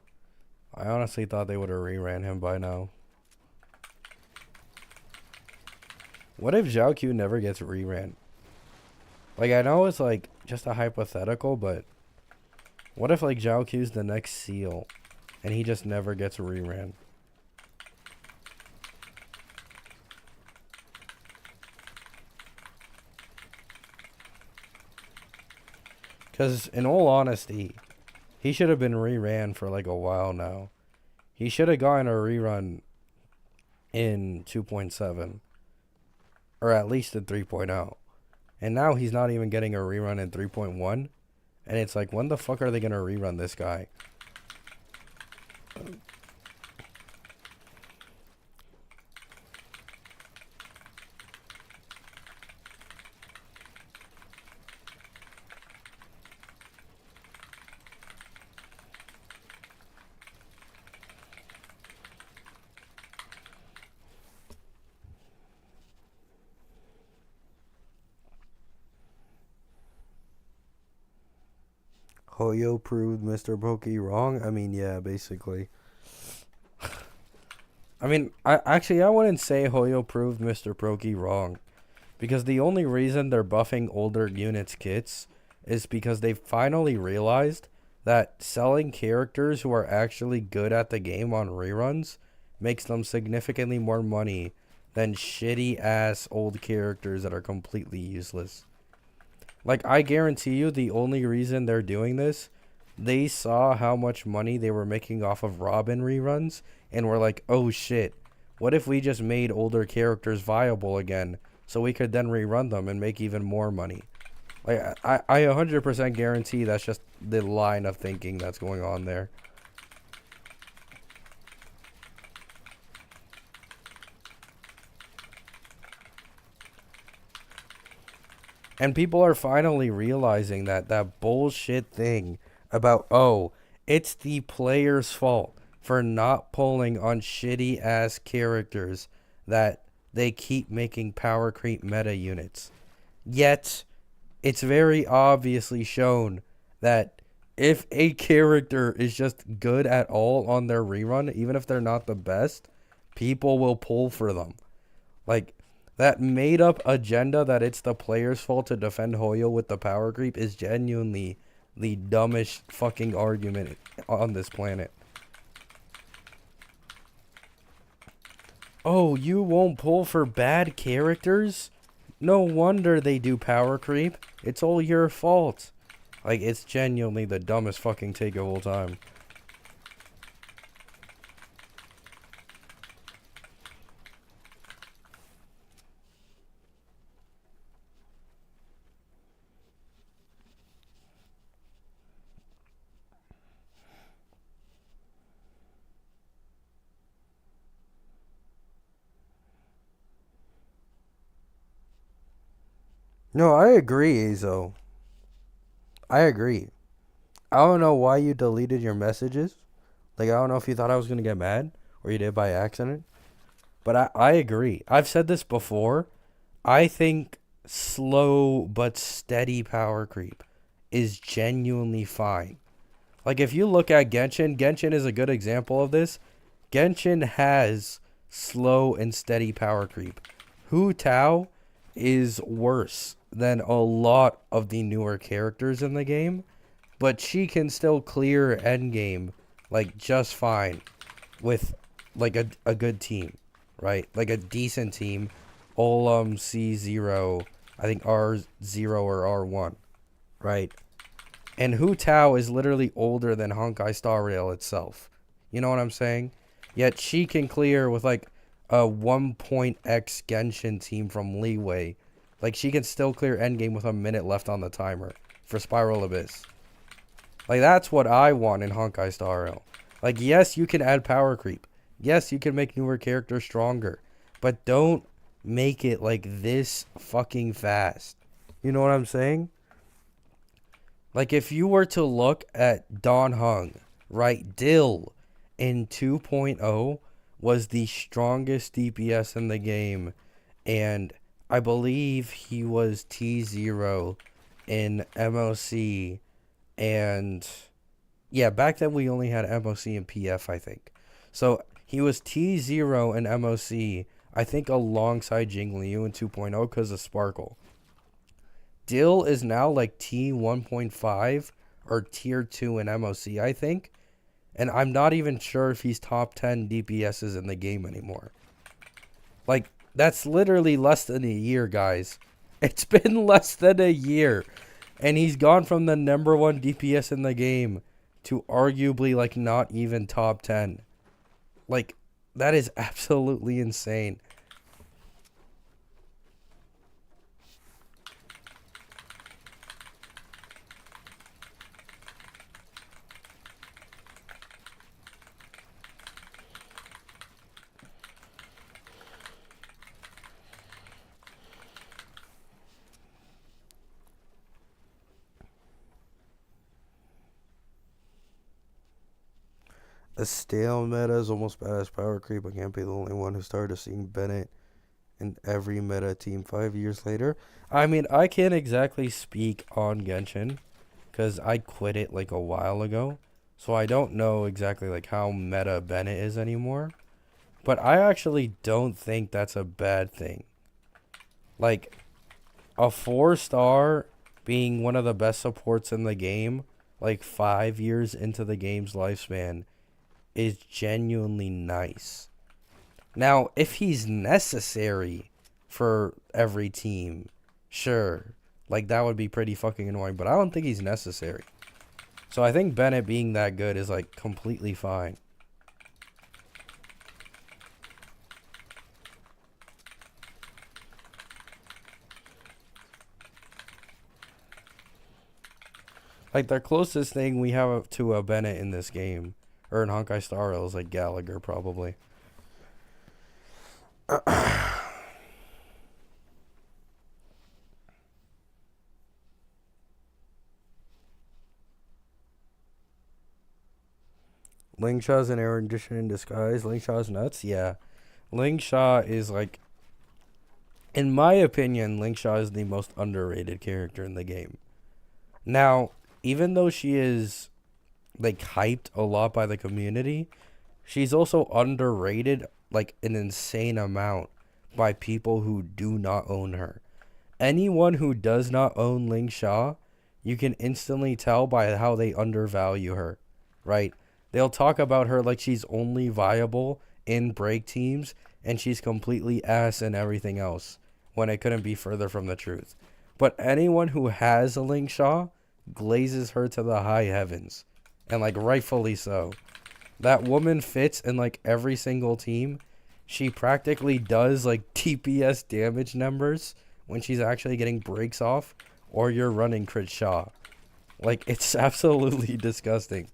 I honestly thought they would have reran him by now. What if Zhao Q never gets reran? Like, I know it's like just a hypothetical, but what if like Zhao Q's the next seal and he just never gets reran? Because in all honesty, he should have been reran for like a while now. He should have gotten a rerun in 2.7. Or at least in 3.0. And now he's not even getting a rerun in 3.1. And it's like, when the fuck are they going to rerun this guy? Hoyo proved Mr. Pokey wrong? I mean, yeah, basically. I mean, I wouldn't say Hoyo proved Mr. Pokey wrong. Because the only reason they're buffing older units' kits is because they finally realized that selling characters who are actually good at the game on reruns makes them significantly more money than shitty ass old characters that are completely useless. Like, I guarantee you the only reason they're doing this, they saw how much money they were making off of Robin reruns and were like, oh shit, what if we just made older characters viable again so we could then rerun them and make even more money? Like, I 100% guarantee that's just the line of thinking that's going on there. And people are finally realizing that bullshit thing about, oh, it's the player's fault for not pulling on shitty ass characters that they keep making power creep meta units. Yet, it's very obviously shown that if a character is just good at all on their rerun, even if they're not the best, people will pull for them. Like, that made up agenda that it's the player's fault to defend Hoyo with the power creep is genuinely the dumbest fucking argument on this planet. Oh, you won't pull for bad characters? No wonder they do power creep. It's all your fault. Like, it's genuinely the dumbest fucking take of all time. No, I agree, Azo. I agree. I don't know why you deleted your messages. Like, I don't know if you thought I was going to get mad or you did by accident. But I agree. I've said this before. I think slow but steady power creep is genuinely fine. Like, if you look at Genshin, Genshin is a good example of this. Genshin has slow and steady power creep. Hu Tao is worse than a lot of the newer characters in the game, but she can still clear endgame like just fine with like a good team, right? Like a decent team. Olam, C0, I think R0 or R1, right? And Hu Tao is literally older than Honkai Star Rail itself. You know what I'm saying? Yet she can clear with like a 1.x Genshin team from Leeway. Like she can still clear endgame with a minute left on the timer for Spiral Abyss. Like that's what I want in Honkai Star Rail. Like yes, you can add power creep. Yes, you can make newer characters stronger. But don't make it like this fucking fast. You know what I'm saying? Like, if you were to look at Don Hung, right, Dill in 2.0 was the strongest DPS in the game. And I believe he was T0 in MOC. And, yeah, back then we only had MOC and PF, I think. So, he was T0 in MOC, I think alongside Jing Liu in 2.0 because of Sparkle. Dill is now like T1.5 or tier 2 in MOC, I think. And I'm not even sure if he's top 10 DPSs in the game anymore. Like, that's literally less than a year, guys. It's been less than a year. And he's gone from the number 1 DPS in the game to arguably like not even top 10. Like, that is absolutely insane. A stale meta is almost bad as power creep. I can't be the only one who started seeing Bennett in every meta team 5 years later. I mean, I can't exactly speak on Genshin because I quit it like a while ago. So I don't know exactly like how meta Bennett is anymore. But I actually don't think that's a bad thing. Like, a 4-star being one of the best supports in the game, like 5 years into the game's lifespan, is genuinely nice. Now, if he's necessary for every team, sure. Like, that would be pretty fucking annoying, but I don't think he's necessary. So I think Bennett being that good is, like, completely fine. Like, the closest thing we have to a Bennett in this game, or in Honkai Star Rail, is, like, Gallagher, probably. Lingsha's an erudition in disguise. Lingsha's nuts, yeah. Lingsha is, like, in my opinion, Lingsha is the most underrated character in the game. Now, even though she is, like, hyped a lot by the community, she's also underrated, like, an insane amount by people who do not own her. Anyone who does not own Lingsha, you can instantly tell by how they undervalue her, right? They'll talk about her like she's only viable in break teams and she's completely ass and everything else, when it couldn't be further from the truth. But anyone who has a Lingsha glazes her to the high heavens, and like rightfully so. That woman fits in like every single team. She practically does like TPS damage numbers when she's actually getting breaks off, or you're running crit Shaw. Like, it's absolutely disgusting.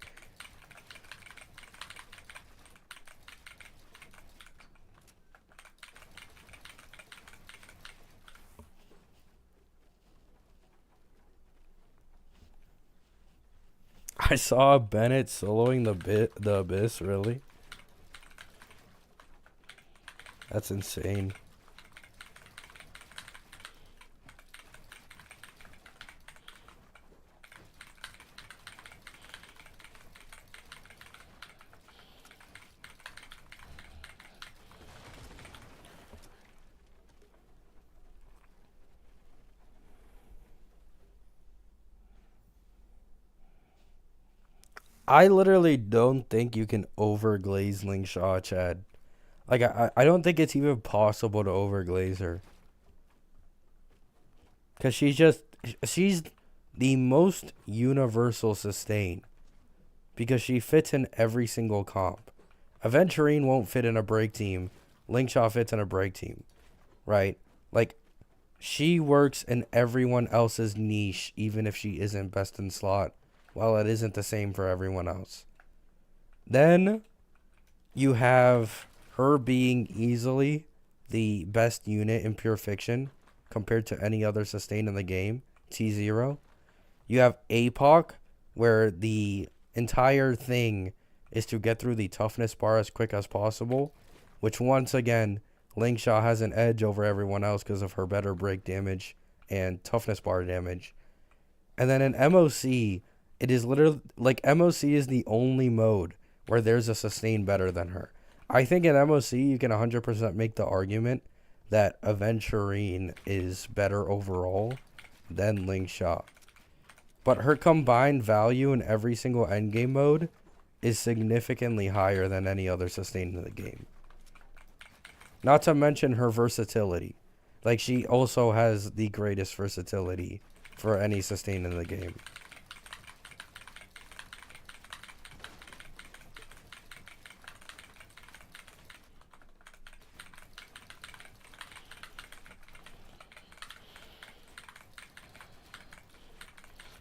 I saw Bennett soloing the Abyss, really? That's insane. I literally don't think you can overglaze Lingsha, Chad. Like, I don't think it's even possible to overglaze her. Because she's the most universal sustain. Because she fits in every single comp. Aventurine won't fit in a break team. Lingsha fits in a break team. Right? Like, she works in everyone else's niche, even if she isn't best in slot, while it isn't the same for everyone else. Then, you have her being easily the best unit in pure fiction compared to any other sustain in the game, T0. You have APOC, where the entire thing is to get through the toughness bar as quick as possible, which once again, Lingsha has an edge over everyone else because of her better break damage and toughness bar damage. And then in MOC, it is literally, like, MOC is the only mode where there's a sustain better than her. I think in MOC, you can 100% make the argument that Aventurine is better overall than Lingsha. But her combined value in every single endgame mode is significantly higher than any other sustain in the game. Not to mention her versatility. Like, she also has the greatest versatility for any sustain in the game.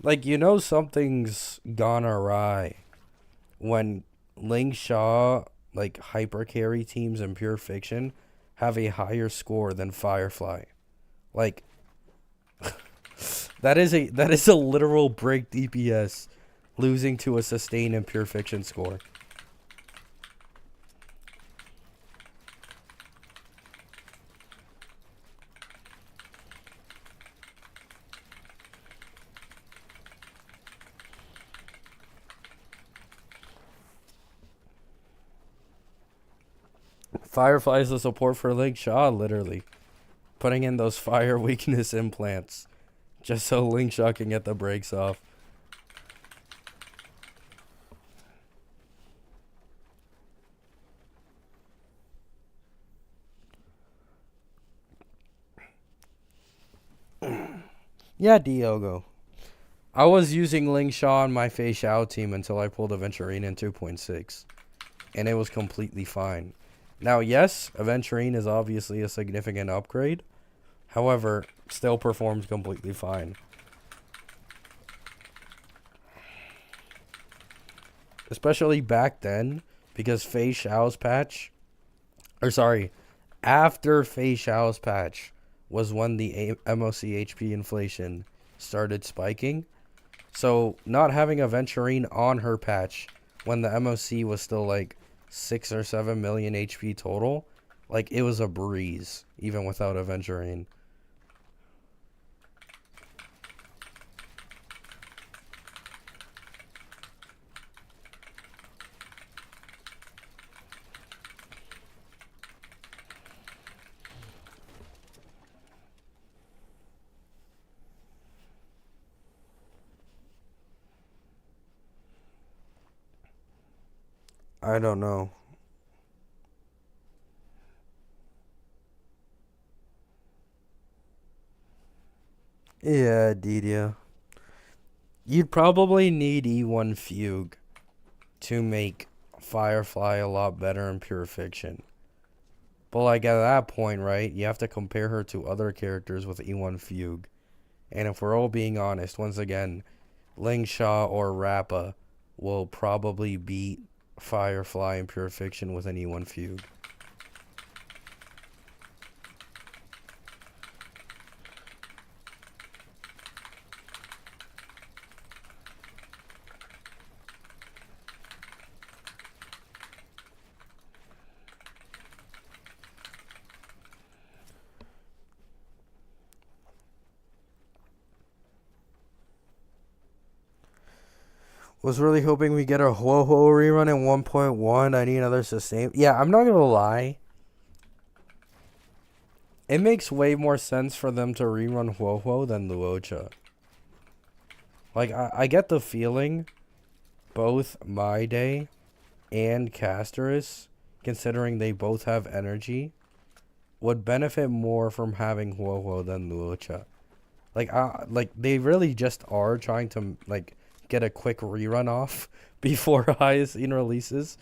Like, you know something's gone awry when Lingsha, like, hyper carry teams in pure fiction have a higher score than Firefly. Like, that is a literal break DPS losing to a sustain in pure fiction score. Firefly is the support for Lingsha, literally. Putting in those fire weakness implants just so Lingsha can get the breaks off. Yeah, Diogo. I was using Lingsha on my Fei Xiao team until I pulled Aventurine in 2.6. And it was completely fine. Now, yes, Aventurine is obviously a significant upgrade. However, still performs completely fine. Especially back then, because Fei Xiao's patch, after Fei Xiao's patch was when the MOC HP inflation started spiking. So, not having Aventurine on her patch when the MOC was still like 6 or 7 million HP total, like, it was a breeze, even without Aventurine. I don't know. Yeah, Didia. You'd probably need E1 Fugue to make Firefly a lot better in pure fiction. But, like, at that point, right, you have to compare her to other characters with E1 Fugue. And if we're all being honest, once again, Lingsha or Rappa will probably beat Firefly in pure fiction with an E1 Fugue. Was really hoping we get a Ho-Ho rerun in 1.1. I need another sustain. Yeah, I'm not gonna lie. It makes way more sense for them to rerun Ho-Ho than Luocha. Like, I get the feeling both My Day and Casterus, considering they both have energy, would benefit more from having Ho-Ho than Luocha. Like they really just are trying to like get a quick rerun off before highest in releases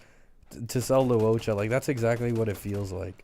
to sell Luocha. Like that's exactly what it feels like.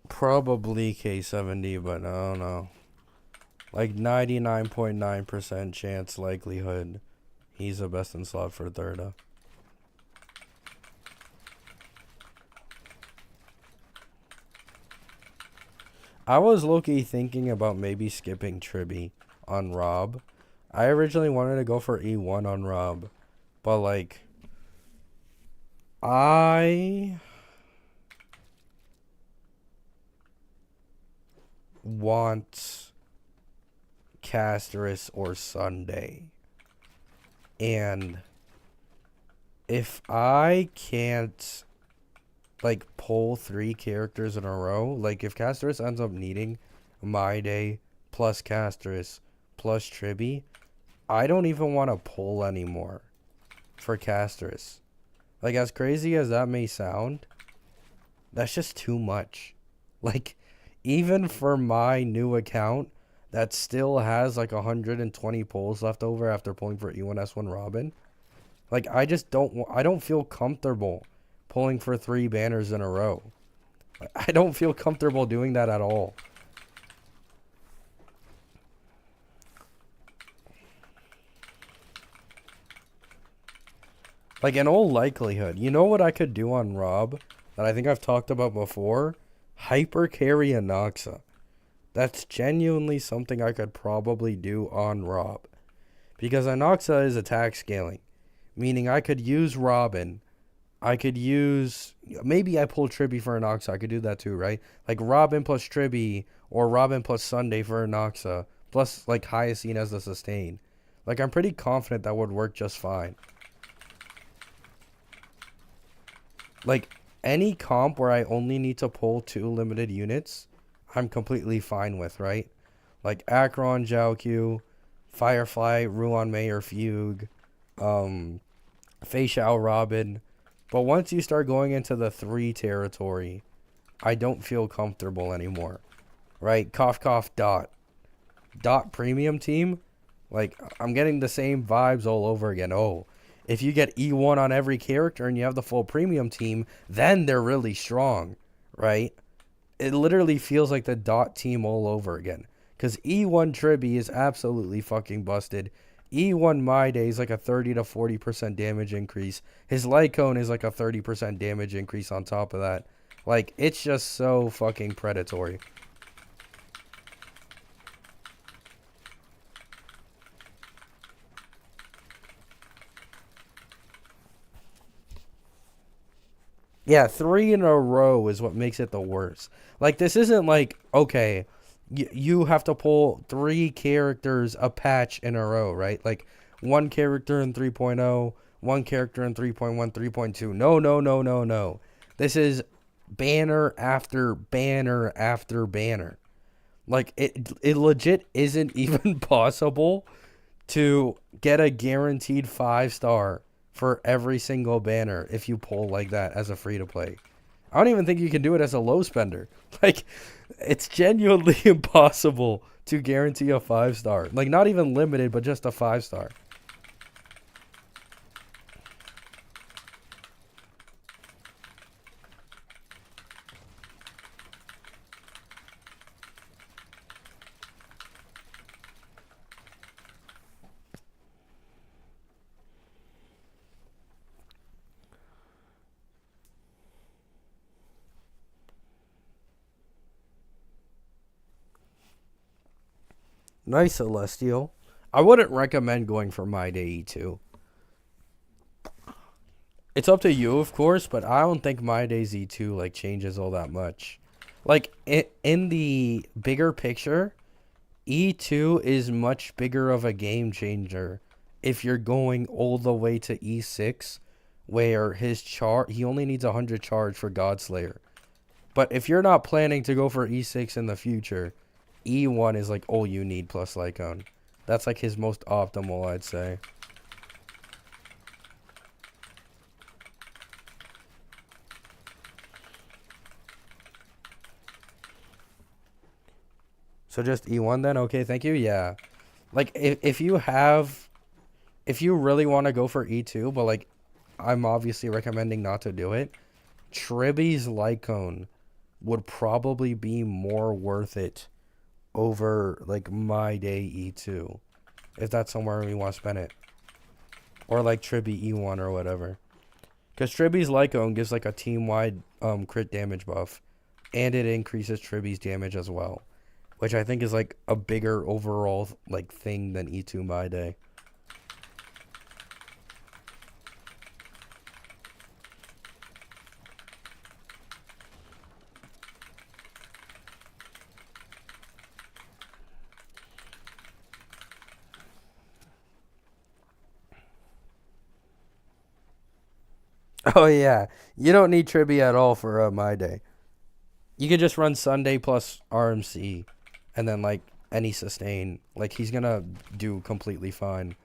Probably K70, but I don't know. Like 99.9% chance likelihood he's the best in slot for third. I was low-key thinking about maybe skipping Tribby on Rob. I originally wanted to go for E1 on Rob, but like I want Casterus or Sunday. And if I can't like pull 3 characters in a row, like if Casterus ends up needing My Day plus Casterus plus Tribby, I don't even want to pull anymore for Casterus. Like as crazy as that may sound, that's just too much. Like even for my new account that still has like 120 pulls left over after pulling for E1S1 Robin, like I don't feel comfortable pulling for 3 banners in a row. I don't feel comfortable doing that at all. Like in all likelihood, you know what I could do on Rob that I think I've talked about before? Hyper carry Anoxa. That's genuinely something I could probably do on Rob. Because Anoxa is attack scaling. Meaning I could use Robin. I could use... Maybe I pull Tribby for Anoxa. I could do that too, right? Like Robin plus Tribby or Robin plus Sunday for Anoxa. Plus like Hyacine as the sustain. Like I'm pretty confident that would work just fine. Like any comp where I only need to pull 2 limited units, I'm completely fine with, right? Like Acheron, Jiaoqiu, Firefly, Ruan Mei or Fugue, Fei Xiao, Robin. But once you start going into the 3 territory, I don't feel comfortable anymore. Right? Cough, cough, dot. Dot premium team? Like, I'm getting the same vibes all over again. Oh, if you get E1 on every character and you have the full premium team, then they're really strong, right? It literally feels like the dot team all over again. Because E1 Tribby is absolutely fucking busted. E1 My Day is like a 30 to 40% damage increase. His light cone is like a 30% damage increase on top of that. Like, it's just so fucking predatory. Yeah, 3 in a row is what makes it the worst. Like, this isn't like, okay, you have to pull 3 characters a patch in a row, right? Like, 1 character in 3.0, 1 character in 3.1, 3.2. No, no, no, no, no. This is banner after banner after banner. Like, it legit isn't even possible to get a guaranteed 5-star for every single banner if you pull like that as a free to play. I don't even think you can do it as a low spender. Like, it's genuinely impossible to guarantee a 5-star. Like, not even limited, but just a 5-star. Nice, Celestial. I wouldn't recommend going for My Day E2. It's up to you, of course, but I don't think My Day Z2 like changes all that much. Like in the bigger picture, E2 is much bigger of a game changer if you're going all the way to E6 where his he only needs 100 charge for Godslayer. But if you're not planning to go for E6 in the future, E1 is like all you need plus Lycone. That's like his most optimal, I'd say. So just E1 then? Okay, thank you. Yeah. Like if you really want to go for E2, but like I'm obviously recommending not to do it, Tribby's Lycone would probably be more worth it over like My Day E2 if that's somewhere we want to spend it. Or like Tribby E1 or whatever. Because Tribby's Lycone gives like a team-wide crit damage buff. And it increases Tribby's damage as well. Which I think is like a bigger overall like thing than E2 My Day. Oh yeah, you don't need Tribby at all for My Day. You could just run Sunday plus RMC, and then like any sustain. Like he's gonna do completely fine.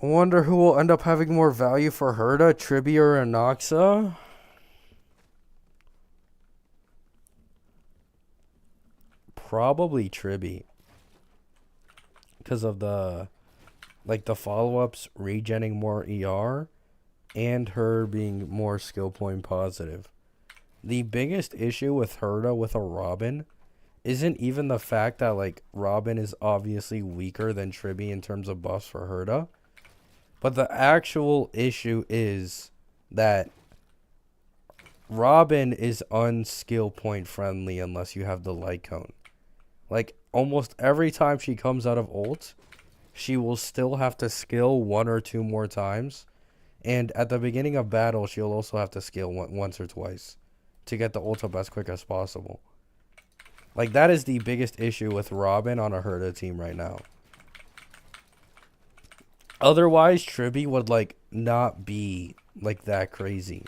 I wonder who will end up having more value for Herda, Tribby or Anoxa? Probably Tribby. Because of the follow-ups regenning more ER and her being more skill point positive. The biggest issue with Herda with a Robin isn't even the fact that like Robin is obviously weaker than Tribby in terms of buffs for Herda. But the actual issue is that Robin is unskill point friendly unless you have the light cone. Like almost every time she comes out of ult, she will still have to skill one or two more times. And at the beginning of battle, she'll also have to skill once or twice to get the ult up as quick as possible. Like that is the biggest issue with Robin on a Herda team right now. Otherwise, Tribby would like not be like that crazy.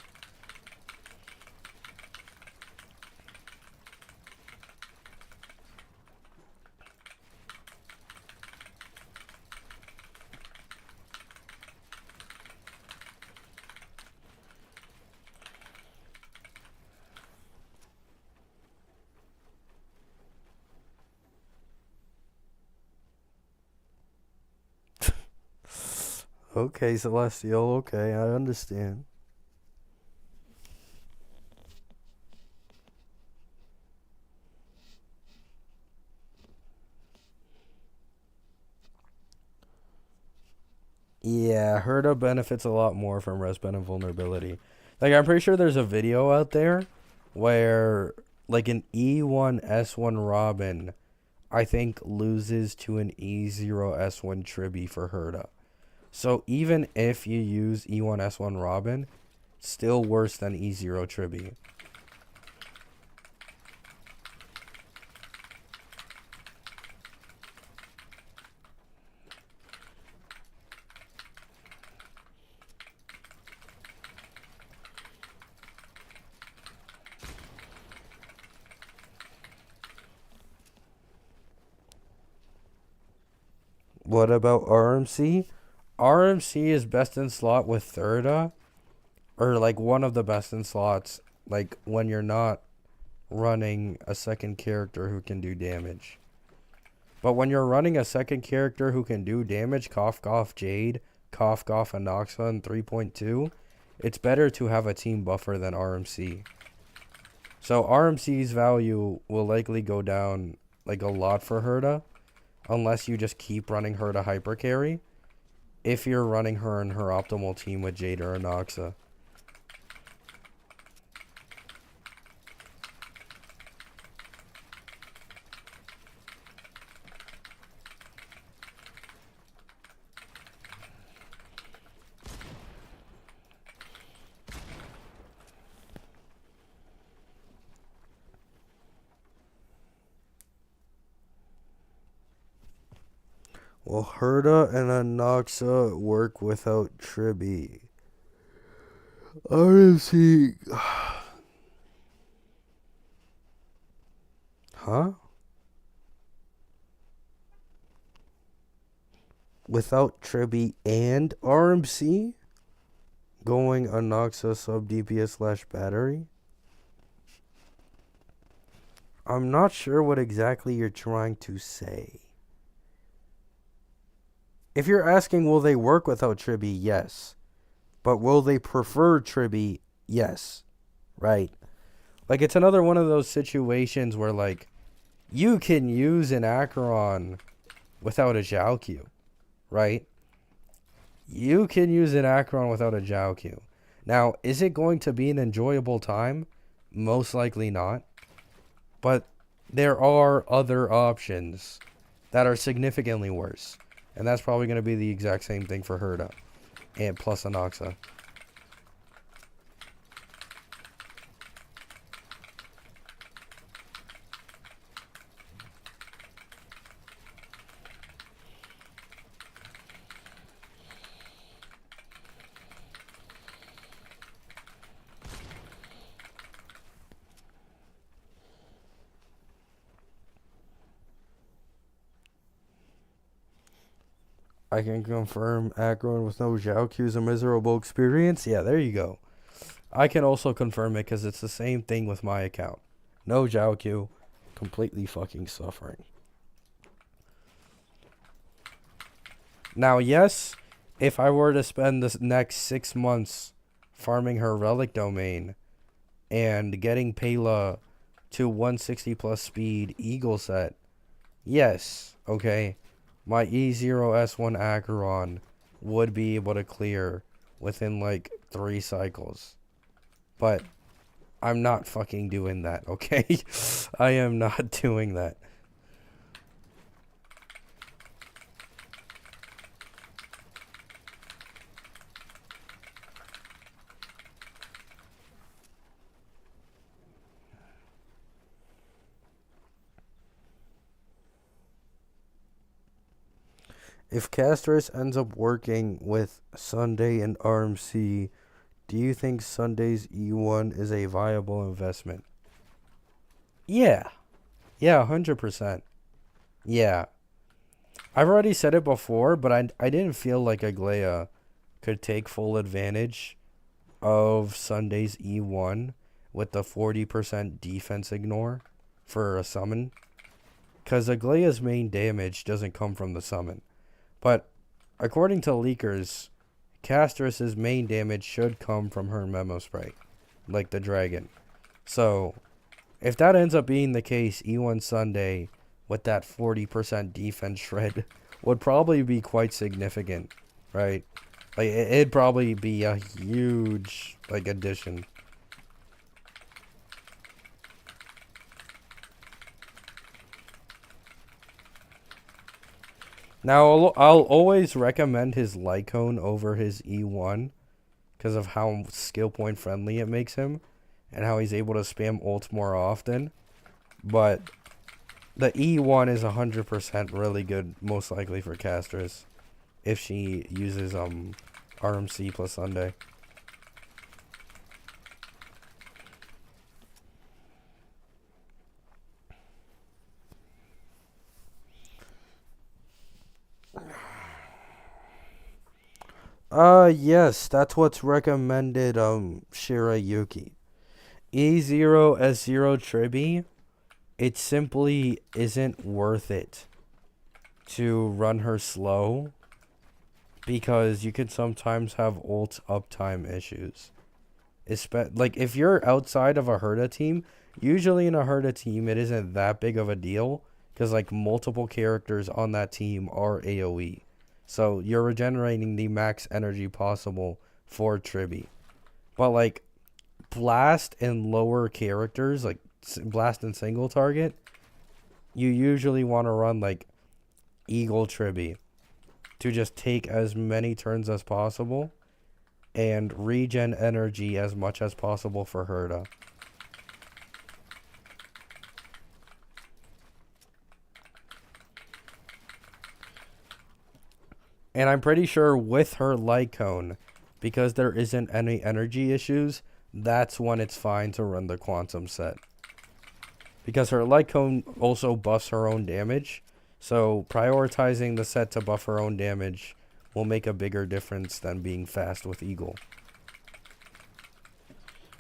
Okay, Celestial, okay, I understand. Yeah, Herda benefits a lot more from Respen and Vulnerability. Like, I'm pretty sure there's a video out there where, like, an E1 S1 Robin, I think, loses to an E0 S1 Tribby for Herda. So, even if you use E1 S1 Robin, still worse than E0 Tribby. What about RMC? RMC is best in slot with Thirda, or like one of the best in slots, like when you're not running a second character who can do damage. But when you're running a second character who can do damage, Cough Cough Jade, Cough Cough Anoxa, and 3.2, it's better to have a team buffer than RMC. So RMC's value will likely go down like a lot for Herda, unless you just keep running her to hyper carry, if you're running her in her optimal team with Jade or Anoxa. Will Herda and Anoxa work without Tribi? RMC. Huh? Without Tribi and RMC? Going Anoxa sub DPS / battery? I'm not sure what exactly you're trying to say. If you're asking will they work without Tribi, yes. But will they prefer Tribi? Yes. Right? Like, it's another one of those situations where, like, you can use an Acheron without a Zhao Q. Right? You can use an Acheron without a Zhao Q. Now, is it going to be an enjoyable time? Most likely not. But there are other options that are significantly worse. And that's probably going to be the exact same thing for Herda. And plus Anoxa. I can confirm Acheron with no Zhao Q is a miserable experience. Yeah, there you go. I can also confirm it because it's the same thing with my account. No Zhao Q. Completely fucking suffering. Now, yes, if I were to spend the next 6 months farming her relic domain and getting Pela to 160 plus speed eagle set, yes, okay, my E0S1 Acheron would be able to clear within like 3 cycles. But I'm not fucking doing that, okay? I am not doing that. If Castris ends up working with Sunday and RMC, do you think Sunday's E1 is a viable investment? Yeah. Yeah, 100%. Yeah. I've already said it before, but I didn't feel like Aglaya could take full advantage of Sunday's E1 with the 40% defense ignore for a summon. Because Aglaya's main damage doesn't come from the summon. But according to leakers, Castris' main damage should come from her Memo Spray, like the dragon. So, if that ends up being the case, E1 Sunday with that 40% defense shred would probably be quite significant, right? Like, it'd probably be a huge, like, addition. Now, I'll always recommend his Lycone over his E1 because of how skill point friendly it makes him and how he's able to spam ult more often. But the E1 is 100% really good, most likely for casters, if she uses RMC plus Sunday. Yes, that's what's recommended, Shirayuki. E0 S0 Tribi, it simply isn't worth it to run her slow because you could sometimes have ult uptime issues. Like, if you're outside of a Herda team, usually in a Herda team, it isn't that big of a deal because, like, multiple characters on that team are AoE. So you're regenerating the max energy possible for Tribi. But, like, Blast and lower characters, like Blast and single target, you usually want to run, like, Eagle Tribi to just take as many turns as possible and regen energy as much as possible for Herda. And I'm pretty sure with her light cone, because there isn't any energy issues, that's when it's fine to run the quantum set. Because her light cone also buffs her own damage, so prioritizing the set to buff her own damage will make a bigger difference than being fast with Eagle.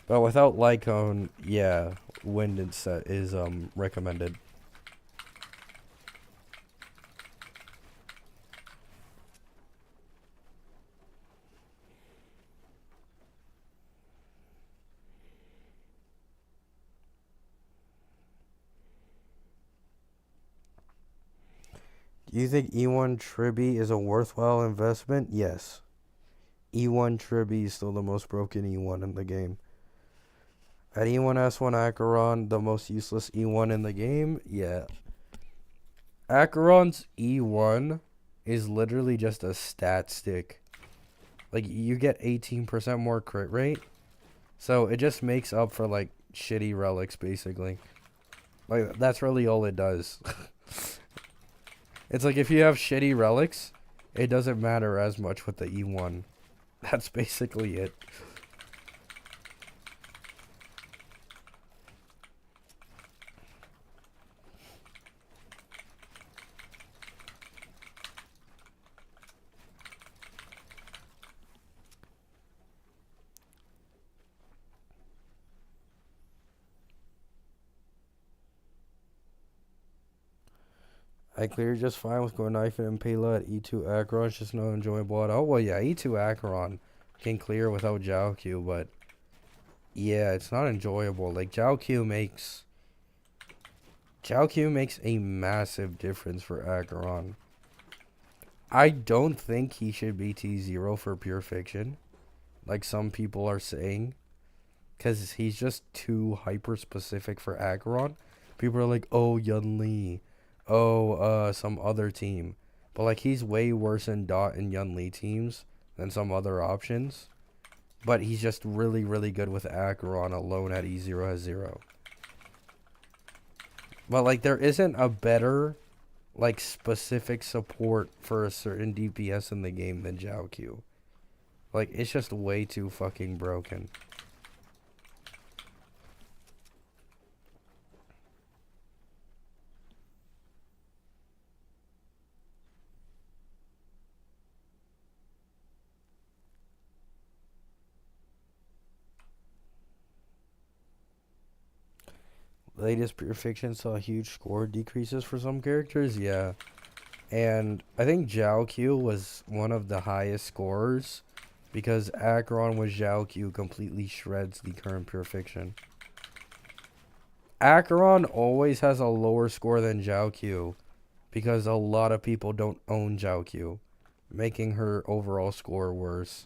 But without light cone, yeah, winded set is recommended. Do you think E1 Tribby is a worthwhile investment? Yes. E1 Tribby is still the most broken E1 in the game. At E1 S1 Acheron, the most useless E1 in the game? Yeah. Acheron's E1 is literally just a stat stick. Like, you get 18% more crit rate. So, it just makes up for, like, shitty relics, basically. Like, that's really all it does. It's like, if you have shitty relics, it doesn't matter as much with the E1. That's basically it. I cleared just fine with going knife and Impala at E2 Acheron. It's just no enjoyable at all. Well, yeah, E2 Acheron can clear without Jiaoqiu, but yeah, it's not enjoyable. Like, Jiaoqiu makes a massive difference for Acheron. I don't think he should be T0 for pure fiction, like some people are saying, because he's just too hyper-specific for Acheron. People are like, oh, Yun Li. Oh, some other team. But, like, he's way worse in Dot and Yun Li teams than some other options. But he's just really, really good with Acheron alone at E0 has 0. But, like, there isn't a better, like, specific support for a certain DPS in the game than Jiaoqiu. Like, it's just way too fucking broken. Latest pure fiction saw huge score decreases for some characters, yeah. And I think Jiaoqiu was one of the highest scorers because Acheron with Jiaoqiu completely shreds the current pure fiction. Acheron always has a lower score than Jiaoqiu because a lot of people don't own Jiaoqiu, making her overall score worse.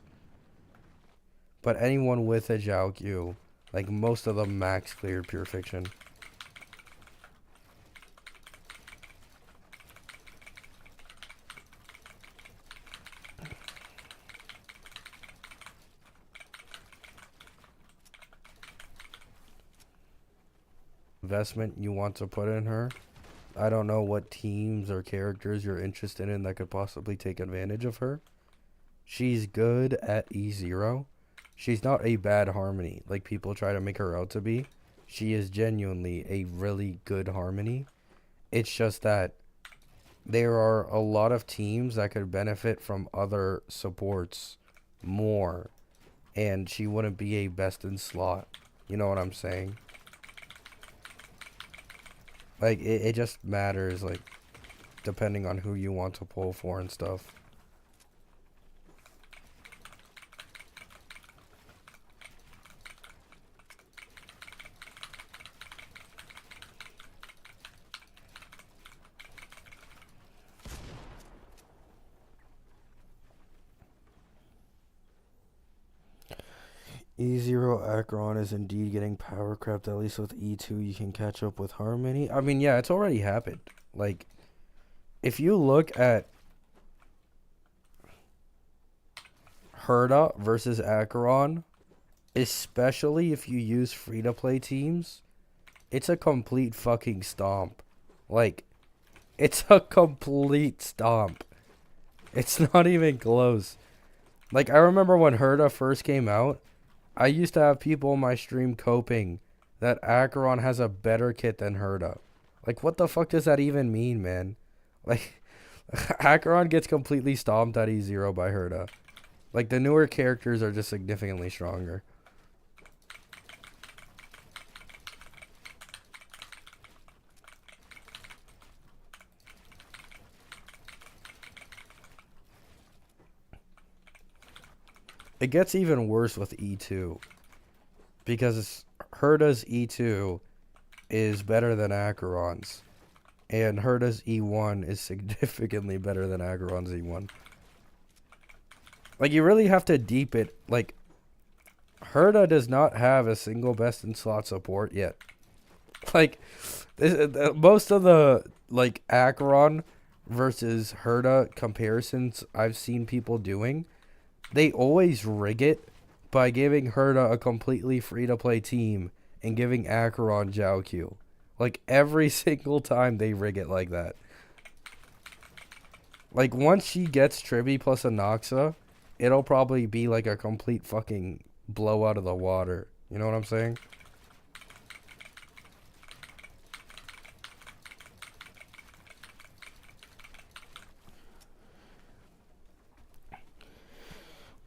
But anyone with a Jiaoqiu, like most of them max cleared pure fiction. Investment you want to put in her. I don't know what teams or characters you're interested in that could possibly take advantage of her. She's good at E0. She's not a bad Harmony like people try to make her out to be. She is genuinely a really good Harmony. It's just that there are a lot of teams that could benefit from other supports more. And she wouldn't be a best in slot. You know what I'm saying? Like, it just matters, like, depending on who you want to pull for and stuff. E0 Acheron is indeed getting power crept. At least with E2 you can catch up with Harmony. I mean, yeah, it's already happened. Like, if you look at Herda versus Acheron, especially if you use free-to-play teams, it's a complete fucking stomp. Like, it's a complete stomp. It's not even close. Like, I remember when Herda first came out, I used to have people in my stream coping that Acheron has a better kit than Herda. Like, what the fuck does that even mean, man? Like, Acheron gets completely stomped at E0 by Herda. Like, the newer characters are just significantly stronger. It gets even worse with E2. Because Herda's E2 is better than Acheron's. And Herda's E1 is significantly better than Acheron's E1. Like, you really have to deep it. Like, Herda does not have a single best in slot support yet. Like, most of the, like, Acheron versus Herda comparisons I've seen people doing, they always rig it by giving Herda a completely free-to-play team and giving Acheron Jiaoqiu. Like, every single time they rig it like that. Like, once she gets Tribi plus Anaxa, it'll probably be like a complete fucking blow out of the water. You know what I'm saying?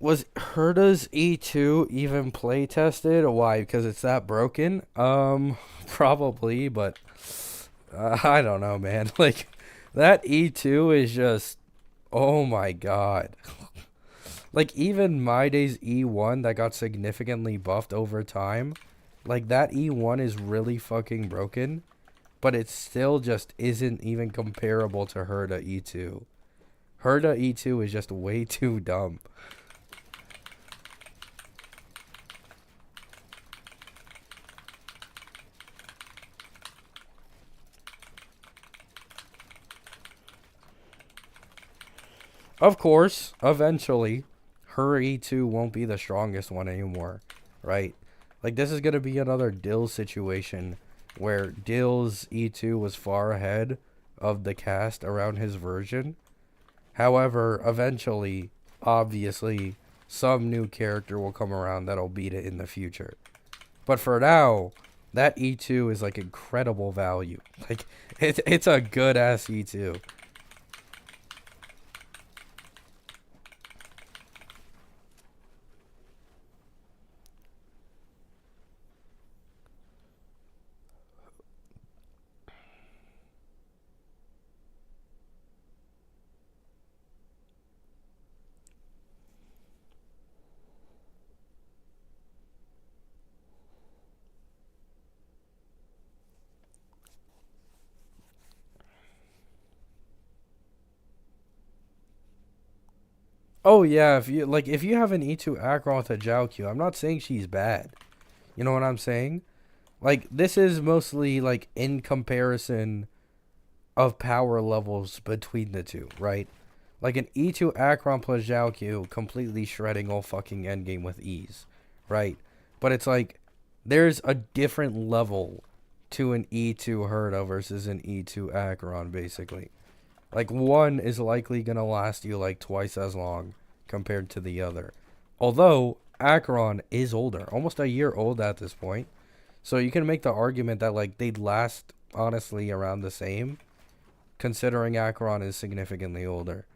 Was Herda's E2 even play tested? Why? Because it's that broken? Probably, but I don't know, man. Like, that E2 is just, oh my god. Like, even my day's E1 that got significantly buffed over time, like, that E1 is really fucking broken, but it still just isn't even comparable to Herda E2. Herda E2 is just way too dumb. Of course, eventually, her E2 won't be the strongest one anymore, right? Like, this is going to be another Dill situation where Dill's E2 was far ahead of the cast around his version. However, eventually, obviously, some new character will come around that'll beat it in the future. But for now, that E2 is like incredible value. Like, it's a good ass E2. Oh yeah, if you have an E2 Acheron with a Jiaoqiu, I'm not saying she's bad. You know what I'm saying? Like, this is mostly like in comparison of power levels between the two, right? Like an E2 Acheron plus Jiaoqiu completely shredding all fucking endgame with ease, right? But it's like there's a different level to an E2 Herda versus an E2 Acheron, basically. Like, one is likely going to last you like twice as long compared to the other. Although Acheron is older, almost a year old at this point. So you can make the argument that like they'd last honestly around the same, considering Acheron is significantly older.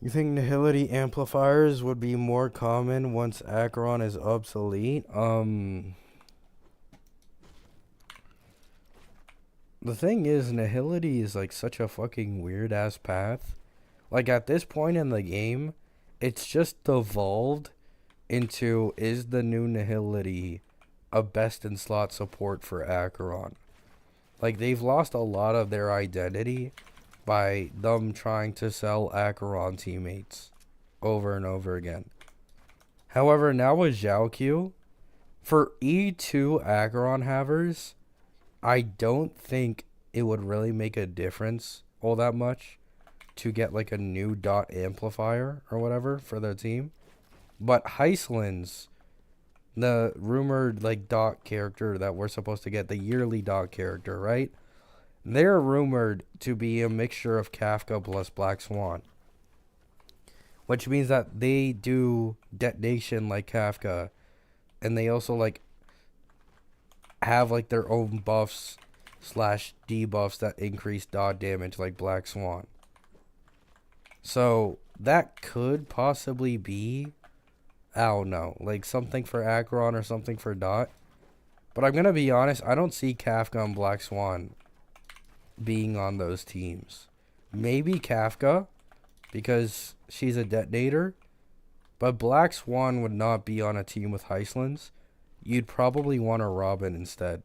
You think nihility amplifiers would be more common once Acheron is obsolete? The thing is, nihility is like such a fucking weird ass path. Like, at this point in the game, it's just evolved into, is the new nihility a best in slot support for Acheron? Like, they've lost a lot of their identity by them trying to sell Acheron teammates over and over again. However, now with Jiaoqiu, for E2 Acheron havers, I don't think it would really make a difference all that much to get like a new dot amplifier or whatever for their team. But Heislands, the rumored like dot character that we're supposed to get, the yearly dot character, right? They're rumored to be a mixture of Kafka plus Black Swan. Which means that they do detonation like Kafka, and they also like have like their own buffs slash debuffs that increase dot damage like Black Swan. So that could possibly be, I don't know, like something for Acheron or something for dot. But I'm gonna be honest, I don't see Kafka and Black Swan being on those teams. Maybe Kafka, because she's a detonator, but Black Swan would not be on a team with Heislands. You'd probably want a Robin instead.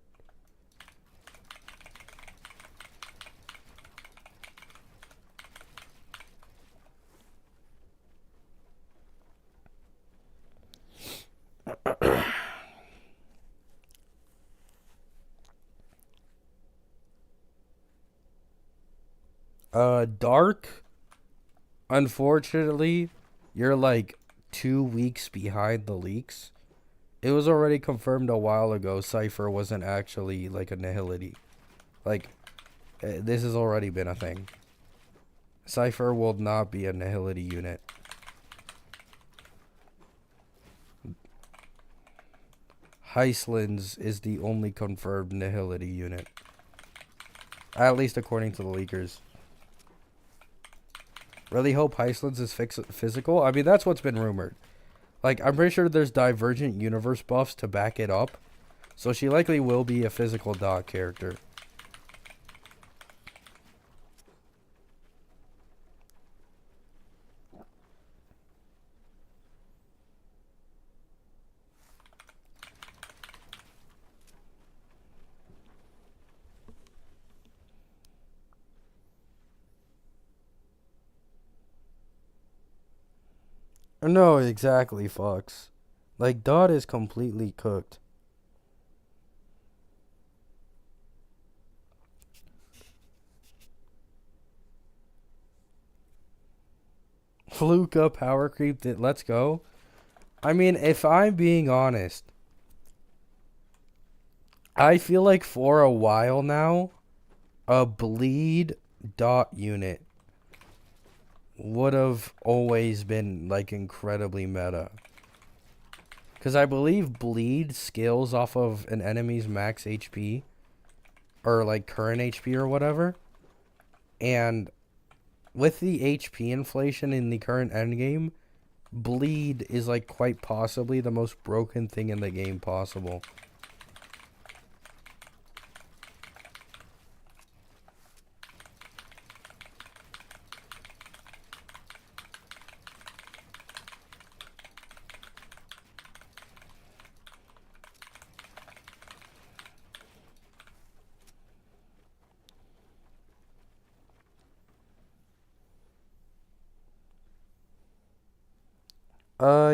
Dark, unfortunately, you're like 2 weeks behind the leaks. It was already confirmed a while ago Cypher wasn't actually like a nihility. Like, this has already been a thing. Cypher will not be a nihility unit. Heislands is the only confirmed nihility unit. At least according to the leakers. Really hope Heislands is physical. I mean, that's what's been rumored. Like, I'm pretty sure there's Divergent Universe buffs to back it up. So she likely will be a physical dot character. No, exactly, Fox. Like, dot is completely cooked. Fluka power creep, let's go. I mean, if I'm being honest, I feel like for a while now, a bleed dot unit would have always been like incredibly meta. Because I believe bleed scales off of an enemy's max HP or like current HP or whatever. And with the HP inflation in the current endgame, bleed is like quite possibly the most broken thing in the game possible.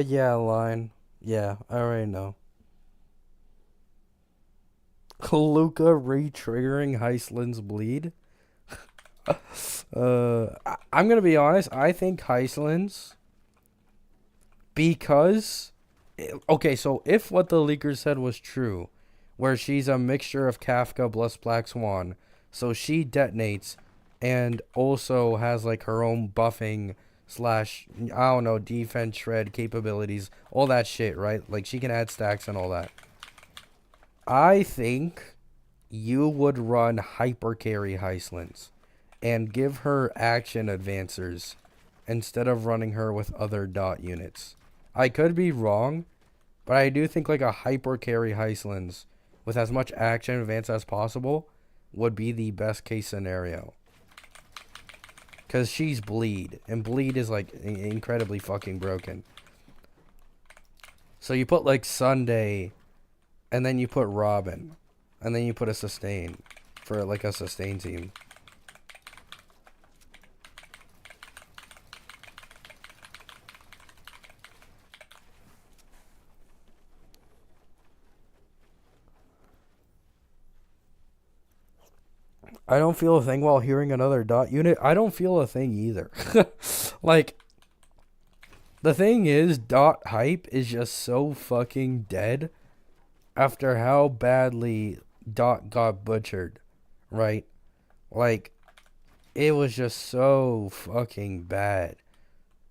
Yeah, line. Yeah, I already know. Luca re-triggering Heisland's bleed. I'm gonna be honest. I think Heisland's, because okay, so if what the leakers said was true, where she's a mixture of Kafka plus Black Swan, so she detonates and also has like her own buffing slash, I don't know, defense shred capabilities, all that shit, right? Like she can add stacks and all that. I think you would run hyper carry Heislands and give her action advancers instead of running her with other dot units. I could be wrong, but I do think like a hyper carry Heislands with as much action advance as possible would be the best case scenario. Because she's bleed, and bleed is like incredibly fucking broken. So you put like Sunday, and then you put Robin, and then you put a sustain for like a sustain team. I don't feel a thing while hearing another dot unit. I don't feel a thing either. Like, the thing is, dot hype is just so fucking dead after how badly dot got butchered, right? Like, it was just so fucking bad.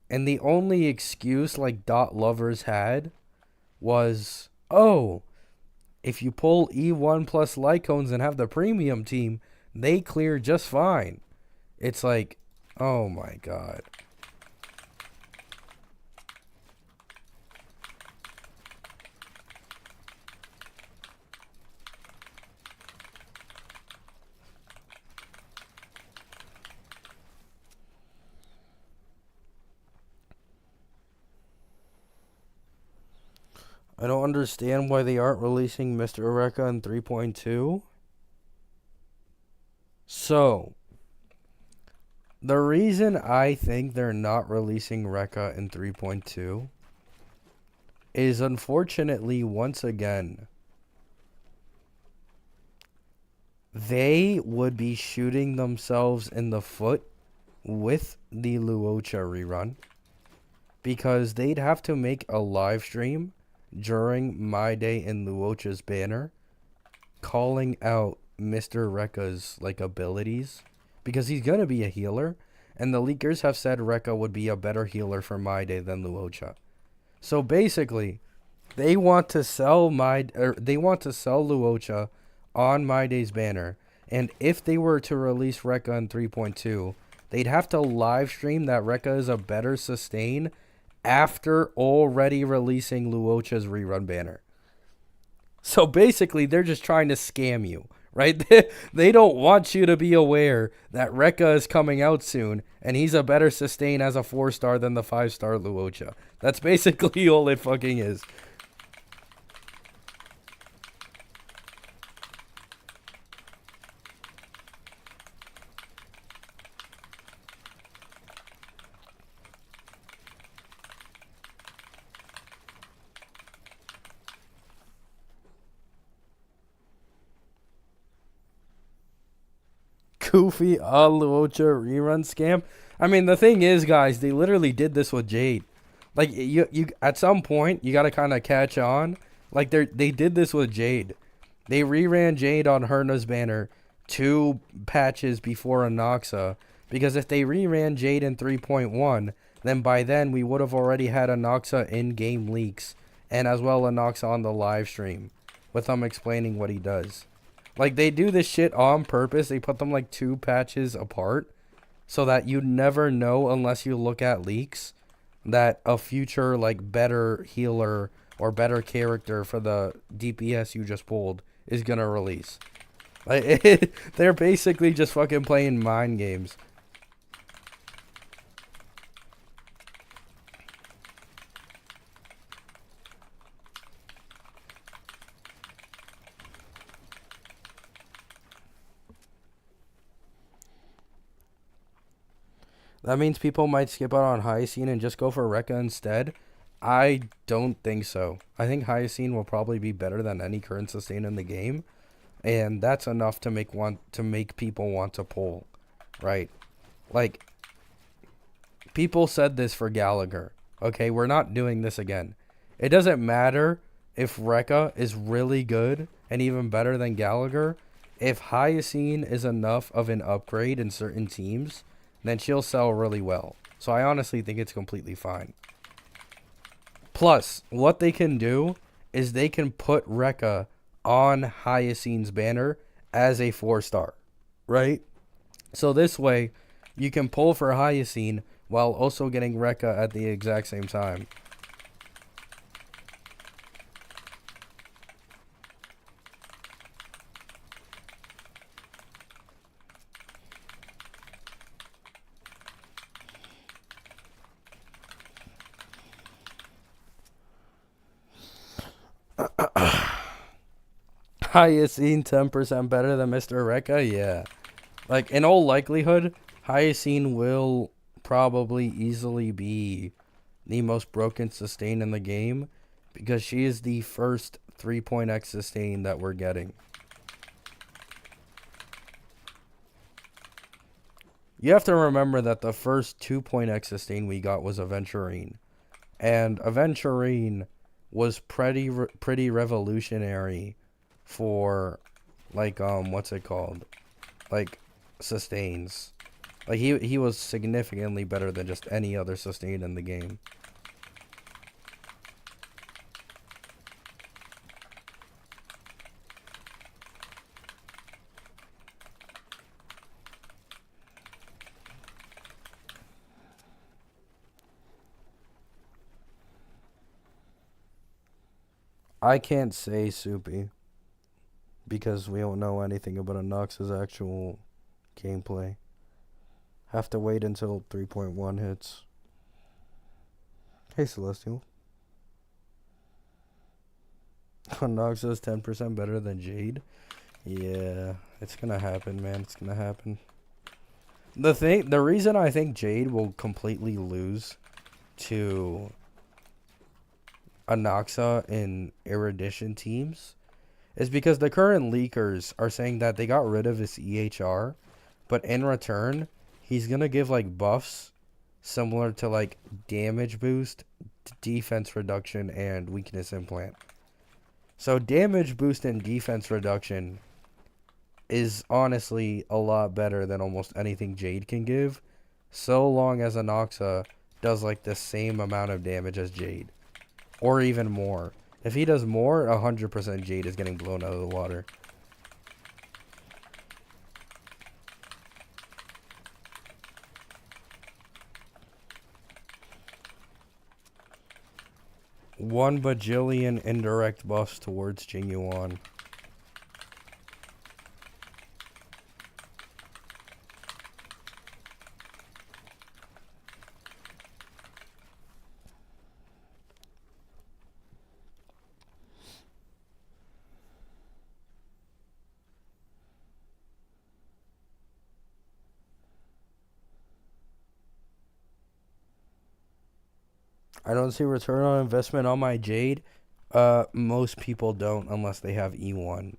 And the only excuse, like, dot lovers had was, oh, if you pull E1 plus Lycones and have the premium team, they clear just fine. It's like, oh my god. I don't understand why they aren't releasing Mr. Eureka in 3.2. So, the reason I think they're not releasing Rekka in 3.2 is, unfortunately, once again, they would be shooting themselves in the foot with the Luocha rerun, because they'd have to make a live stream during My Day in Luocha's banner calling out Mr. Rekka's like abilities, because he's gonna be a healer, and the leakers have said Rekka would be a better healer for My Day than Luocha. So basically, they want to sell Luocha on My Day's banner, and if they were to release Rekka in 3.2, they'd have to live stream that Rekka is a better sustain after already releasing Luocha's rerun banner. So basically, they're just trying to scam you, right? They don't want you to be aware that Rekka is coming out soon, and he's a better sustain as a 4-star than the 5-star Luocha. That's basically all it fucking is. Goofy Luocha rerun scam. I mean, the thing is, guys, they literally did this with Jade. Like, you at some point, you gotta kind of catch on. Like, they did this with Jade. They reran Jade on Herna's banner 2 patches before Anoxa, because if they reran Jade in 3.1, then by then we would have already had Anoxa in-game leaks, and as well Anoxa on the live stream, with him explaining what he does. Like, they do this shit on purpose. They put them like 2 patches apart so that you never know, unless you look at leaks, that a future like better healer or better character for the DPS you just pulled is gonna release. Like, they're basically just fucking playing mind games. That means people might skip out on Hyacine and just go for Rekka instead. I don't think so. I think Hyacine will probably be better than any current sustain in the game, and that's enough to make people want to pull, right? Like, people said this for Gallagher. Okay, we're not doing this again. It doesn't matter if Rekka is really good and even better than Gallagher. If Hyacine is enough of an upgrade in certain teams, then she'll sell really well. So I honestly think it's completely fine. Plus, what they can do is they can put Rekka on Hyacine's banner as a 4-star, right? So this way, you can pull for Hyacine while also getting Rekka at the exact same time. Hyacine 10% better than Mr. Rekka? Yeah. Like, in all likelihood, Hyacine will probably easily be the most broken sustain in the game, because she is the first 3.x sustain that we're getting. You have to remember that the first 2.x sustain we got was Aventurine. And Aventurine was pretty revolutionary for, like, what's it called? Like, sustains. Like, he was significantly better than just any other sustain in the game. I can't say Soupy because we don't know anything about Anox's actual gameplay. Have to wait until 3.1 hits. Hey, Celestial. Anox is 10% better than Jade? Yeah, it's gonna happen, man. It's gonna happen. The reason I think Jade will completely lose to Anoxa in Erudition teams is because the current leakers are saying that they got rid of his EHR, but in return, he's gonna give like buffs similar to like damage boost, defense reduction, and weakness implant. So damage boost and defense reduction is honestly a lot better than almost anything Jade can give, so long as Anoxa does like the same amount of damage as Jade. Or even more. If he does more, 100% Jade is getting blown out of the water. One bajillion indirect buffs towards Jingyuan. I don't see return on investment on my Jade. Most people don't unless they have E1.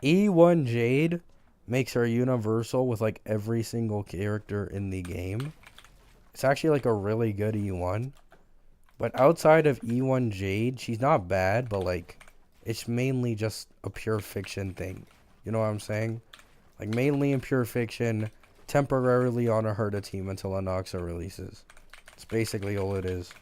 E1 Jade makes her universal with like every single character in the game. It's actually like a really good E1. But outside of E1 Jade, she's not bad, but like it's mainly just a pure fiction thing. You know what I'm saying? Like mainly in pure fiction, temporarily on a Herta team until Anoxa releases. It's basically all it is.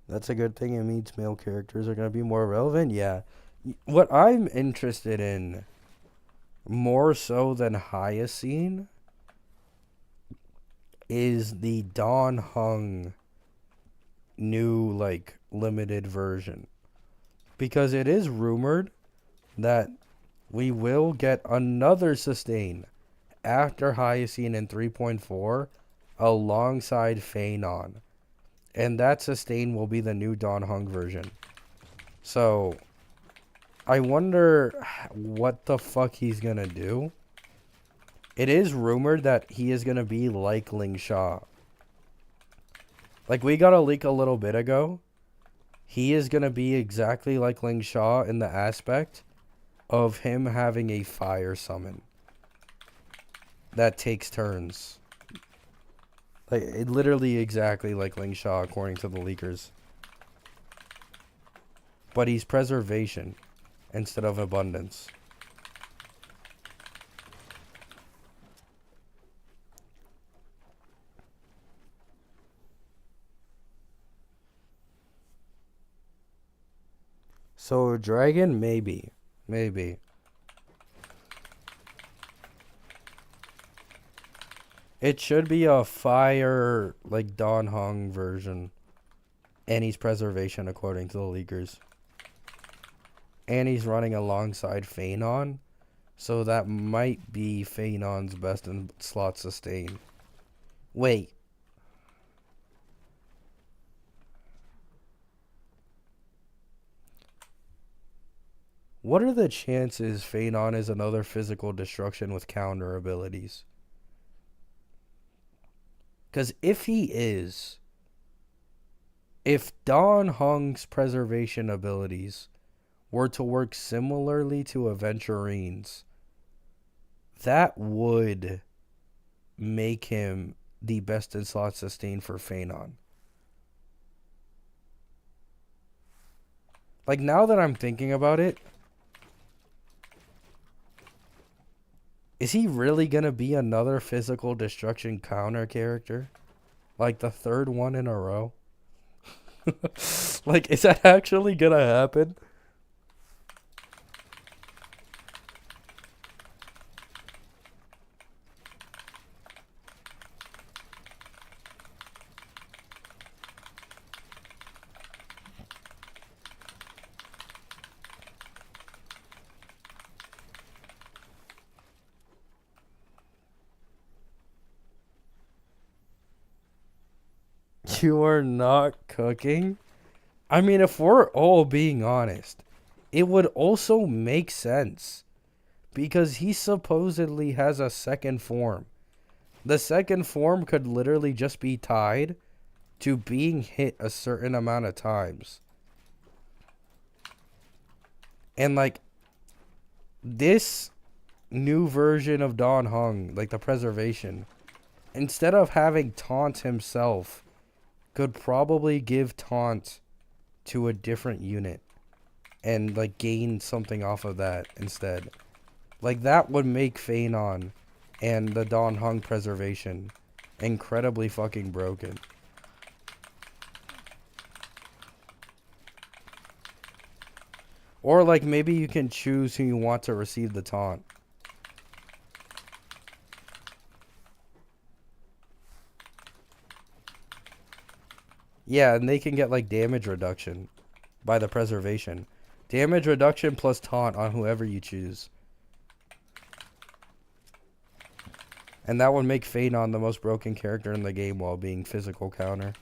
That's a good thing. It means male characters are going to be more relevant. Yeah. What I'm interested in, more so than Hyacine, is the Dawn Hung new, like, limited version. Because it is rumored that we will get another sustain after Hyacine in 3.4 alongside Phanon. And that sustain will be the new Dawn Hung version. So, I wonder what the fuck he's gonna do. It is rumored that he is gonna be like Lingsha. Like, we got a leak a little bit ago. He is gonna be exactly like Lingsha in the aspect of him having a fire summon that takes turns. Like, it literally exactly like Lingsha according to the leakers. But he's preservation instead of abundance. So dragon, maybe. Maybe. It should be a fire, like, Dawn Hung version. And he's preservation according to the leakers. And he's running alongside Phanon. So that might be Phanon's best in slot sustain. Wait. what are the chances Phanon is another physical destruction with counter abilities? Because if he is, if Dan Heng's preservation abilities were to work similarly to Aventurine's, that would make him the best in slot sustain for Phanon. Like, now that I'm thinking about it, is he really gonna be another physical destruction counter character? Like the third one in a row? Like, is that actually gonna happen? You are not cooking? I mean, if we're all being honest, it would also make sense. Because he supposedly has a second form. The second form could literally just be tied to being hit a certain amount of times. And like, this new version of Dan Heng, like the preservation, instead of having taunt himself, could probably give taunt to a different unit and like gain something off of that instead. Like, that would make Phanon and the Dan Heng preservation incredibly fucking broken. Or like, maybe you can choose who you want to receive the taunt. Yeah, and they can get like damage reduction by the preservation. Damage reduction plus taunt on whoever you choose. And that would make Phanon the most broken character in the game while being physical counter.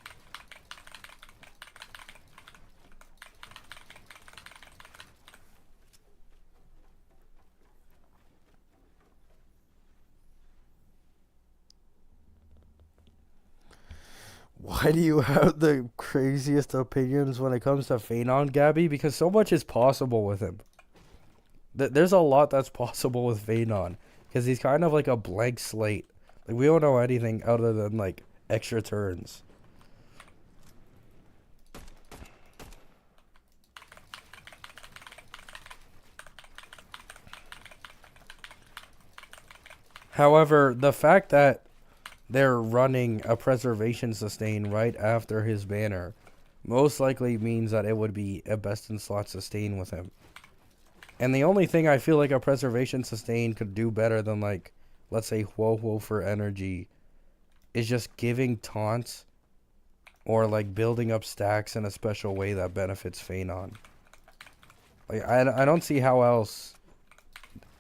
Why do you have the craziest opinions when it comes to Phanon, Gabby? Because so much is possible with him. There's a lot that's possible with Phanon. Because he's kind of like a blank slate. Like, we don't know anything other than, like, extra turns. However, the fact that they're running a preservation sustain right after his banner most likely means that it would be a best in slot sustain with him. And the only thing I feel like a preservation sustain could do better than, like, let's say Huo for energy is just giving taunts or like building up stacks in a special way that benefits Phanon. Like, I don't see how else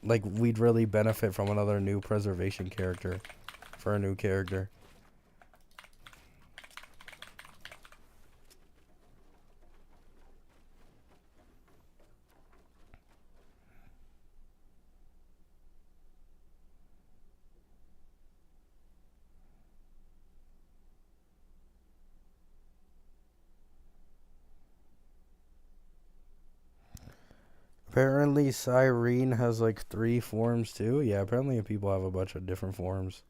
like we'd really benefit from another new preservation character for a new character. Apparently Cyrene has like 3 forms too. Yeah, apparently people have a bunch of different forms.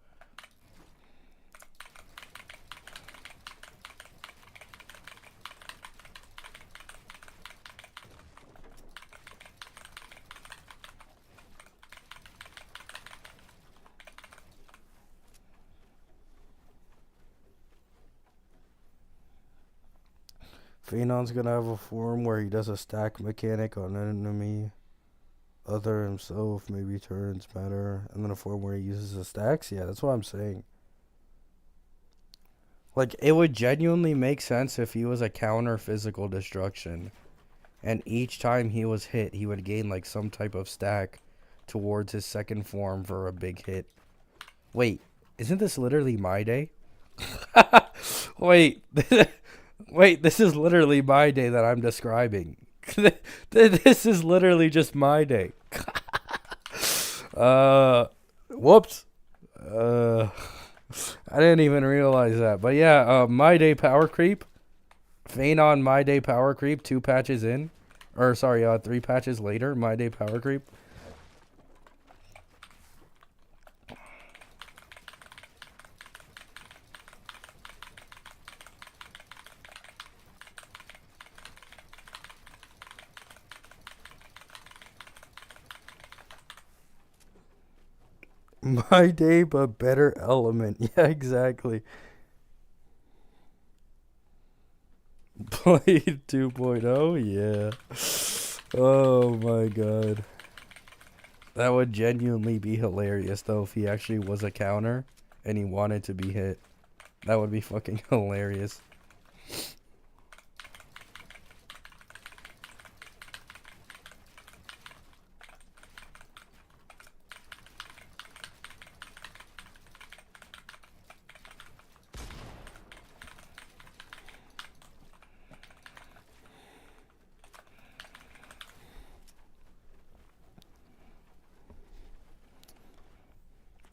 Phanon's gonna have a form where he does a stack mechanic on an enemy other himself, maybe turns better, and then a form where he uses the stacks. Yeah, that's what I'm saying. Like, it would genuinely make sense if he was a counter physical destruction, and each time he was hit, he would gain like some type of stack towards his second form for a big hit. Wait, isn't this literally my day? Wait, wait, this is literally my day that I'm describing. This is literally just my day. Whoops. I didn't even realize that. But yeah, my day power creep. Phenon my day power creep 2 patches in. Or sorry, 3 patches later, my day power creep. My day, but better element. Yeah, exactly. Blade 2.0, yeah. Oh my god. That would genuinely be hilarious, though, if he actually was a counter and he wanted to be hit. That would be fucking hilarious.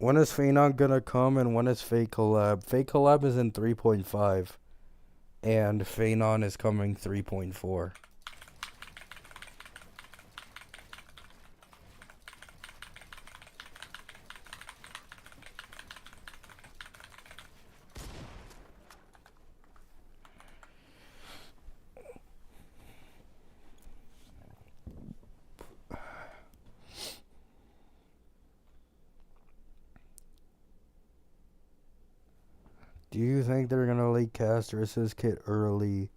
When is Phenon gonna come and when is Fake Collab? Fake Collab is in 3.5 and Phenon is coming 3.4. Do you think they're gonna leak Caster's kit early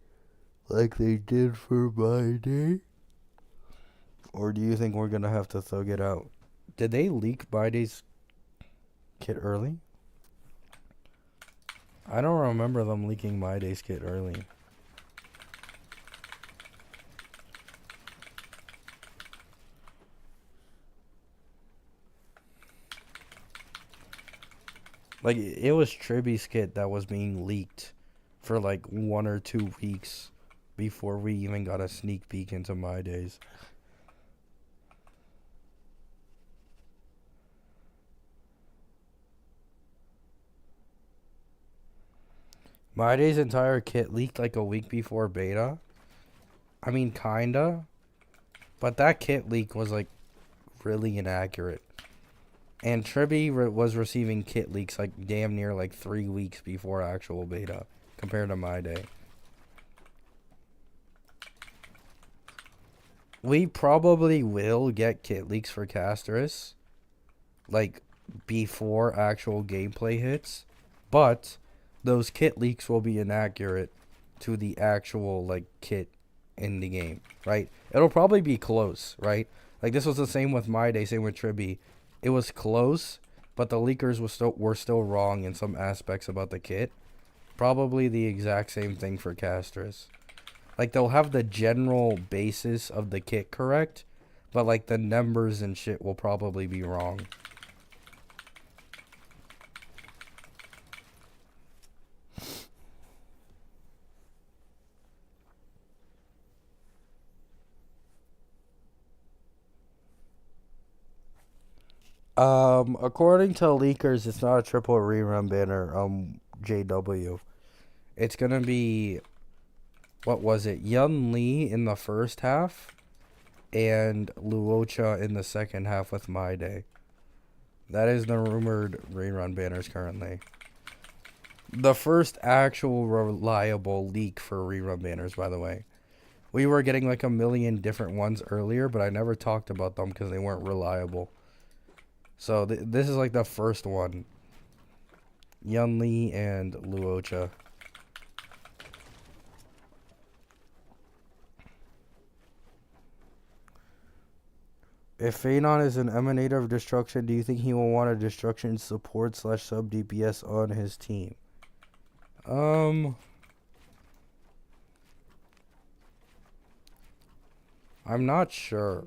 like they did for my day? Or do you think we're gonna have to thug it out? Did they leak my day's kit early? I don't remember them leaking my day's kit early. Like, it was Triby's kit that was being leaked for like 1 or 2 weeks before we even got a sneak peek into my days. My day's entire kit leaked like a week before beta. I mean, kinda. But that kit leak was like really inaccurate. And Tribby was receiving kit leaks like damn near like 3 weeks before actual beta compared to my day. We probably will get kit leaks for Casterus like before actual gameplay hits, but those kit leaks will be inaccurate to the actual like kit in the game, right? It'll probably be close, right? Like this was the same with my day, same with Tribby. It was close, but the leakers were still wrong in some aspects about the kit. Probably the exact same thing for Casterus. Like they'll have the general basis of the kit correct, but like the numbers and shit will probably be wrong. According to leakers, it's not a triple rerun banner, JW. It's gonna be, what was it, Yun Li in the first half, and Luocha in the second half with My Day. That is the rumored rerun banners currently. The first actual reliable leak for rerun banners, by the way. We were getting like a million different ones earlier, but I never talked about them because they weren't reliable. So this is like the first one. Yun Li and Luocha. If Phenon is an emanator of destruction, do you think he will want a destruction support / sub DPS on his team? I'm not sure.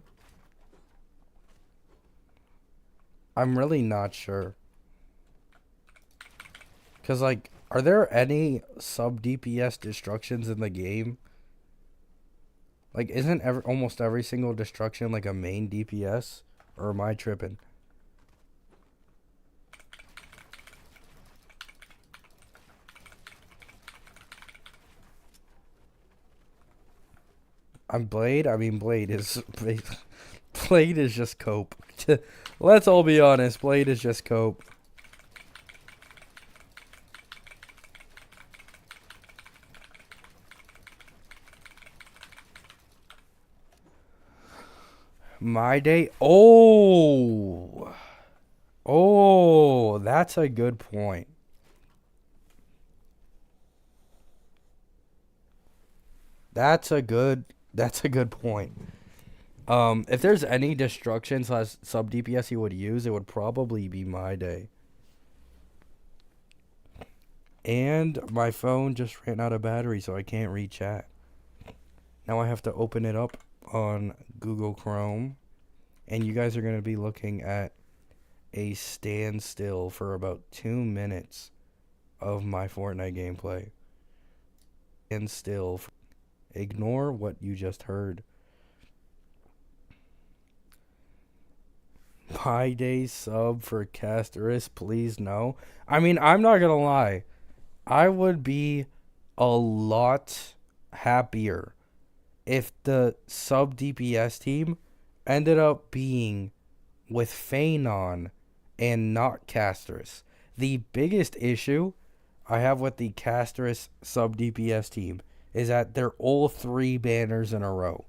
I'm really not sure. Because, like, are there any sub DPS destructions in the game? Like, isn't almost every single destruction like a main DPS? Or am I tripping? I'm Blade? I mean, Blade is... Blade is just cope. Let's all be honest. Blade is just cope. My day. Oh, that's a good point. That's a good point. If there's any destruction slash sub DPS he would use, it would probably be my day. And my phone just ran out of battery, so I can't read chat. Now I have to open it up on Google Chrome, and you guys are going to be looking at a standstill for about 2 minutes of my Fortnite gameplay. And still, ignore what you just heard. My day sub for Casterus, please no. I mean, I'm not going to lie. I would be a lot happier if the sub DPS team ended up being with Phanon and not Casterus. The biggest issue I have with the Casterus sub DPS team is that they're all 3 banners in a row.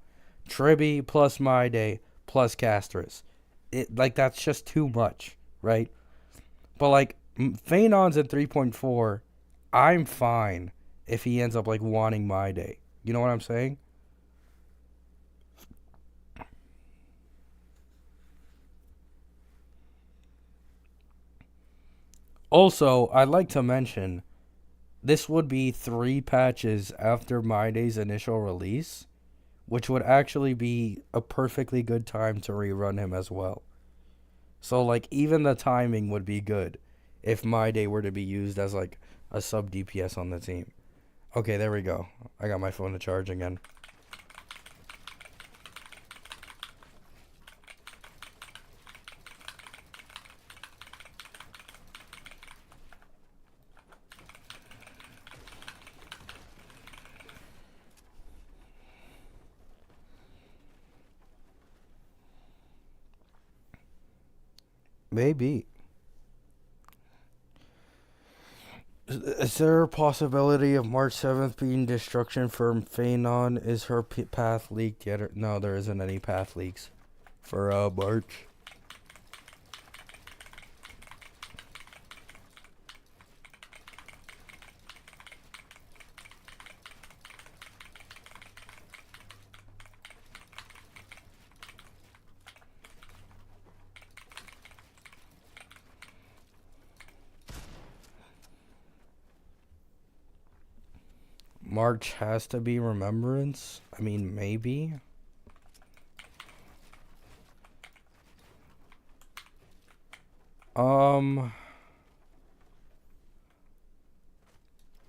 Tribby plus My Day plus Casterus. That's just too much, right? But like Phanon's at 3.4, I'm fine if he ends up like wanting My Day. You know what I'm saying? Also, I'd like to mention this would be 3 patches after My Day's initial release, which would actually be a perfectly good time to rerun him as well. So like even the timing would be good if My Day were to be used as like a sub DPS on the team. Okay, there we go. I got my phone to charge again. Maybe. Is there a possibility of March 7th being destruction for Phanon? Is her path leaked yet? No, there isn't any path leaks for March. March has to be Remembrance? I mean, maybe.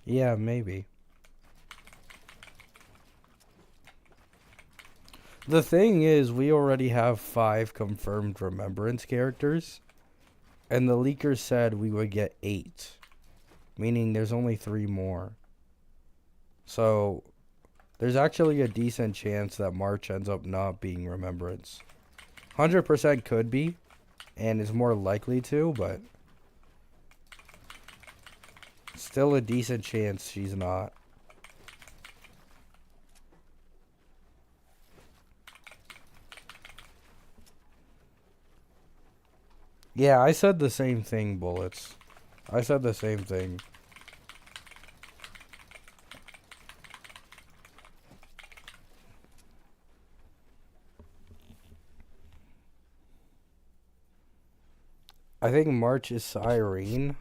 Yeah, maybe. The thing is, we already have 5 confirmed Remembrance characters, and the leakers said we would get 8, meaning there's only 3 more. So, there's actually a decent chance that March ends up not being Remembrance. 100% could be, and is more likely to, but still a decent chance she's not. Yeah, I said the same thing, Bullets. I said the same thing. I think March is Cyrene.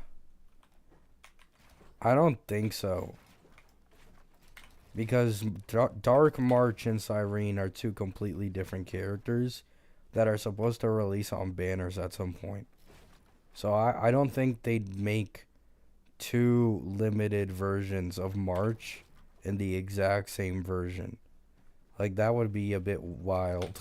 I don't think so. Because Dark March and Cyrene are 2 completely different characters that are supposed to release on banners at some point. So I don't think they'd make 2 limited versions of March in the exact same version. Like, that would be a bit wild.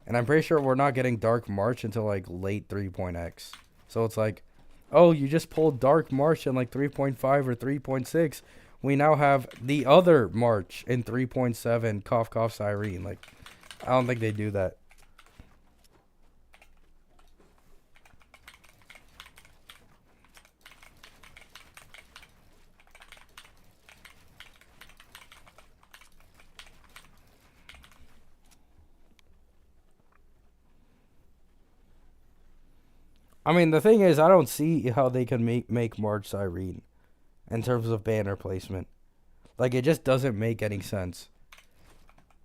And I'm pretty sure we're not getting Dark March until, like, late 3.x. So it's like, oh, you just pulled Dark March in, like, 3.5 or 3.6. We now have the other March in 3.7, cough, cough, Cyrene. Like, I don't think they do that. I mean, the thing is, I don't see how they can make March Cyrene in terms of banner placement. Like, it just doesn't make any sense.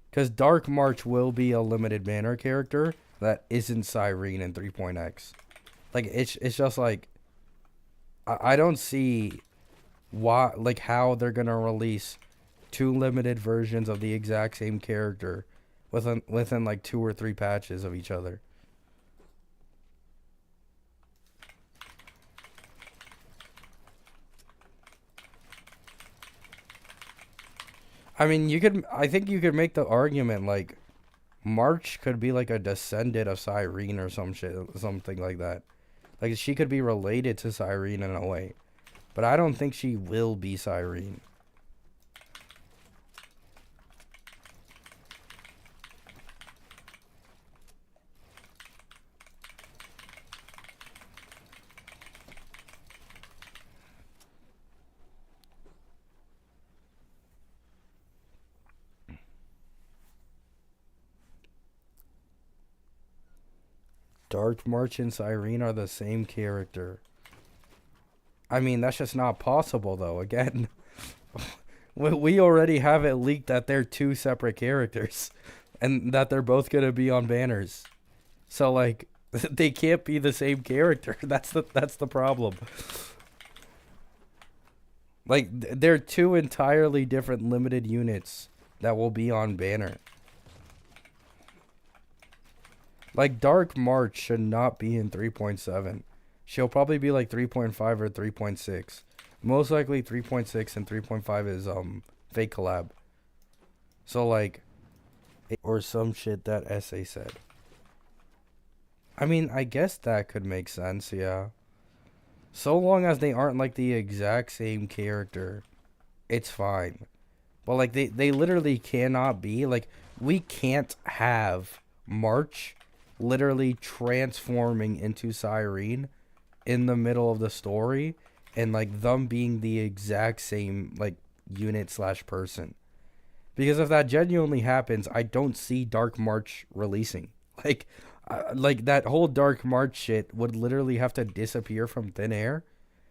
Because Dark March will be a limited banner character that isn't Cyrene in 3.x. Like, it's just like, I don't see why, like, how they're gonna release two limited versions of the exact same character within like 2 or 3 patches of each other. I mean, I think you could make the argument like March could be like a descendant of Cyrene or something like that. Like, she could be related to Cyrene in a way, but I don't think she will be Cyrene. Dark March and Cyrene are the same character. I mean, that's just not possible, though. Again, we already have it leaked that they're two separate characters, and that they're both gonna be on banners. So like, they can't be the same character. That's the problem. Like, they're two entirely different limited units that will be on banner. Like, Dark March should not be in 3.7. She'll probably be like 3.5 or 3.6. Most likely 3.6 and 3.5 is fake collab. So like, or some shit that essay said. I mean, I guess that could make sense, yeah. So long as they aren't like the exact same character, it's fine. But like, they literally cannot be. Like, we can't have March literally transforming into Cyrene in the middle of the story and like them being the exact same like unit slash person. Because if that genuinely happens, I don't see Dark March releasing. Like that whole Dark March shit would literally have to disappear from thin air,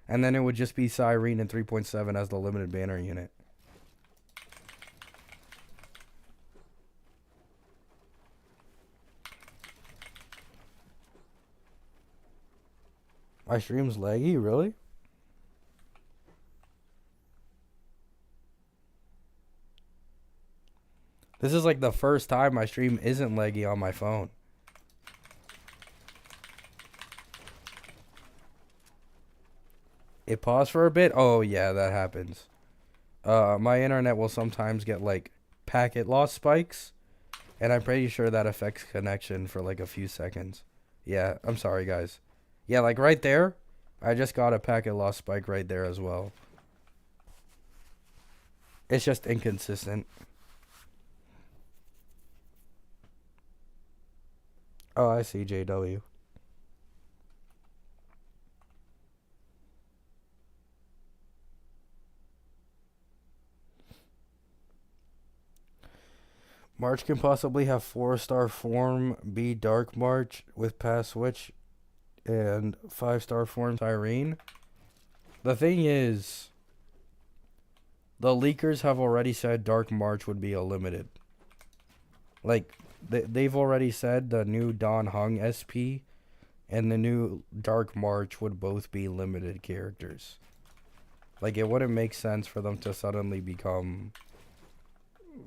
and then it would just be Cyrene in 3.7 as the limited banner unit. My stream's laggy, really? This is like the first time my stream isn't laggy on my phone. It paused for a bit? Oh yeah, that happens. My internet will sometimes get like packet loss spikes, and I'm pretty sure that affects connection for like a few seconds. Yeah, I'm sorry guys. Yeah, like right there, I just got a packet loss spike right there as well. It's just inconsistent. Oh, I see, JW. March can possibly have 4-star form be Dark March with pass switch and 5-star form Cyrene. The thing is, the leakers have already said Dark March would be a limited. Like, they've already said the new Don Hung SP and the new Dark March would both be limited characters. Like, it wouldn't make sense for them to suddenly become...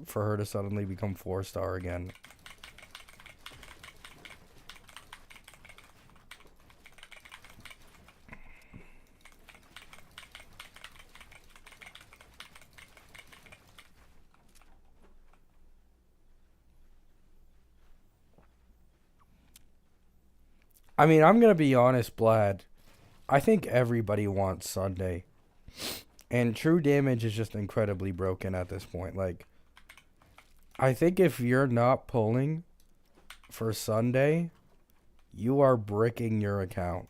for her to suddenly become 4-star again. I mean, I'm gonna be honest, Blad. I think everybody wants Sunday. And true damage is just incredibly broken at this point. Like, I think if you're not pulling for Sunday, you are bricking your account.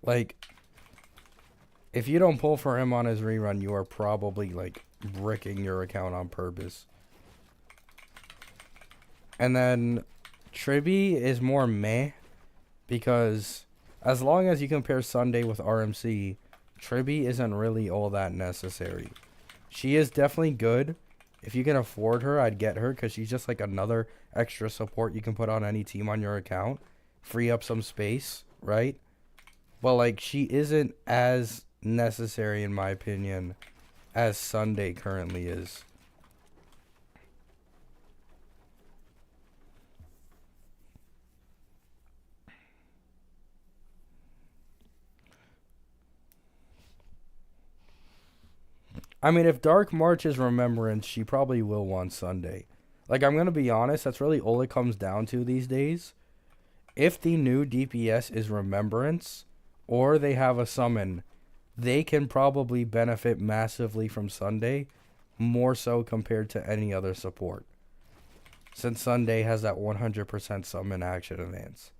Like, if you don't pull for him on his rerun, you are probably, like, bricking your account on purpose. And then Tribby is more meh, because as long as you compare Sunday with RMC, Tribby isn't really all that necessary. She is definitely good. If you can afford her, I'd get her, because she's just like another extra support you can put on any team on your account. Free up some space, right? But, like, she isn't as necessary, in my opinion, as Sunday currently is. I mean, if Dark March is Remembrance, she probably will want Sunday. Like, I'm going to be honest, that's really all it comes down to these days. If the new DPS is Remembrance, or they have a summon, they can probably benefit massively from Sunday, more so compared to any other support. Since Sunday has that 100% summon action advance.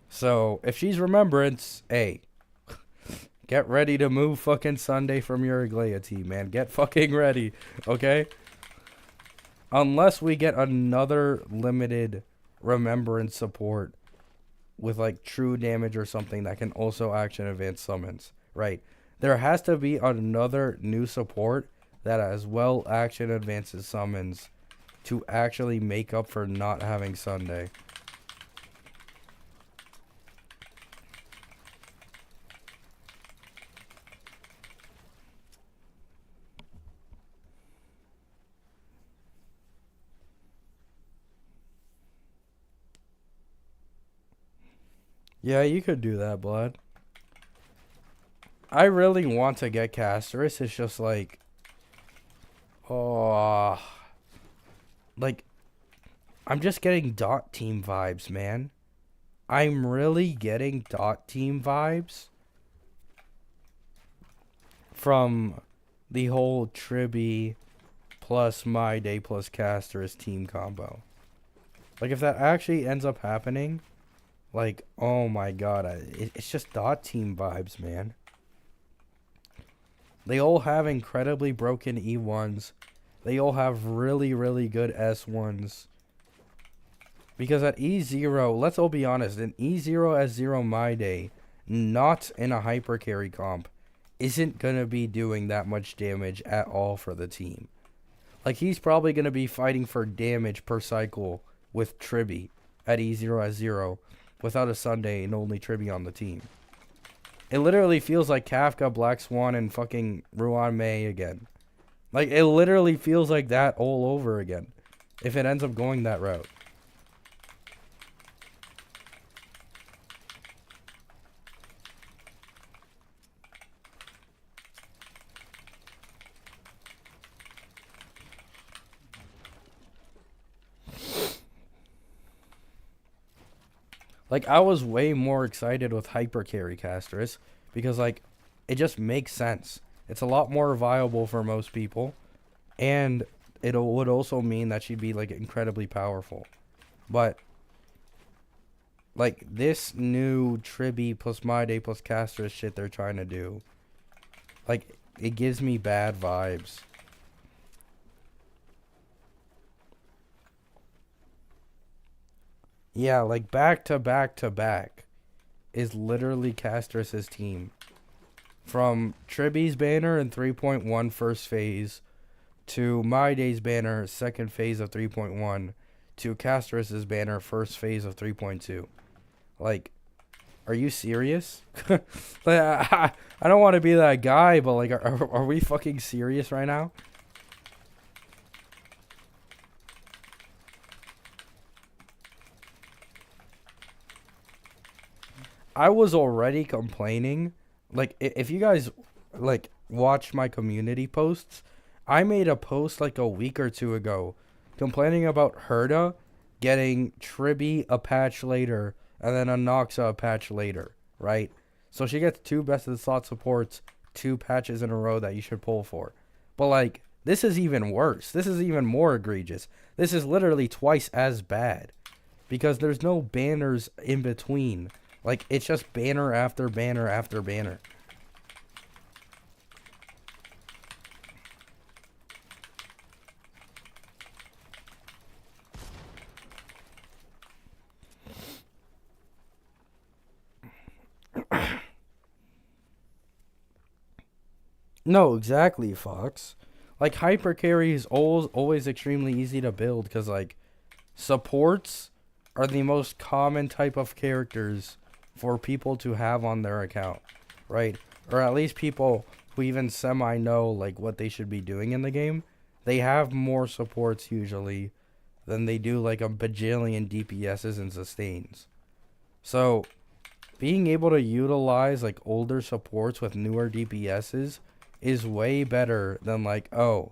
So, if she's Remembrance, hey, get ready to move fucking Sunday from your Aglaya team, man. Get fucking ready, okay? Unless we get another limited Remembrance support with, like, true damage or something that can also action advance summons, right? There has to be another new support that as well action advances summons to actually make up for not having Sunday. Yeah, you could do that, Blood. I really want to get Casterus. It's just like, oh, like, I'm just getting dot team vibes, man. I'm really getting dot team vibes from the whole Tribby plus My Day plus Casterus team combo. Like, if that actually ends up happening, like, oh my god, it's just dot team vibes, man. They all have incredibly broken E1s. They all have really, really good S1s. Because at E0, let's all be honest, in E0 S0 My Day, not in a hyper carry comp, isn't going to be doing that much damage at all for the team. Like, he's probably going to be fighting for damage per cycle with Tribby at E0 S0 without a Sunday and only Tribby on the team. It literally feels like Kafka, Black Swan, and fucking Ruan Mei again. Like, it literally feels like that all over again, if it ends up going that route. Like, I was way more excited with Hyper Carry Casterus because, like, it just makes sense. It's a lot more viable for most people, and it would also mean that she'd be, like, incredibly powerful. But, like, this new Tribby plus My Day plus Casterus shit they're trying to do, like, it gives me bad vibes. Yeah, like, back to back to back is literally Casterus' team. From Tribby's banner in 3.1 first phase to My Day's banner second phase of 3.1 to Casterus' banner first phase of 3.2. Like, are you serious? Like, I don't want to be that guy, but, like, are we fucking serious right now? I was already complaining. Like, if you guys, like, watch my community posts, I made a post, like, a week or two ago complaining about Herda getting Tribby a patch later, and then a Noxa a patch later, right? So she gets two best of the slot supports, two patches in a row that you should pull for. But like, this is even worse. This is even more egregious. This is literally twice as bad because there's no banners in between. Like, it's just banner after banner after banner. No, exactly, Fox. Like, hyper carry is always extremely easy to build because, like, supports are the most common type of characters for people to have on their account, right? Or at least people who even semi know, like, what they should be doing in the game. They have more supports usually than they do, like, a bajillion DPSs and sustains. So, being able to utilize, like, older supports with newer DPSs is way better than, like, oh,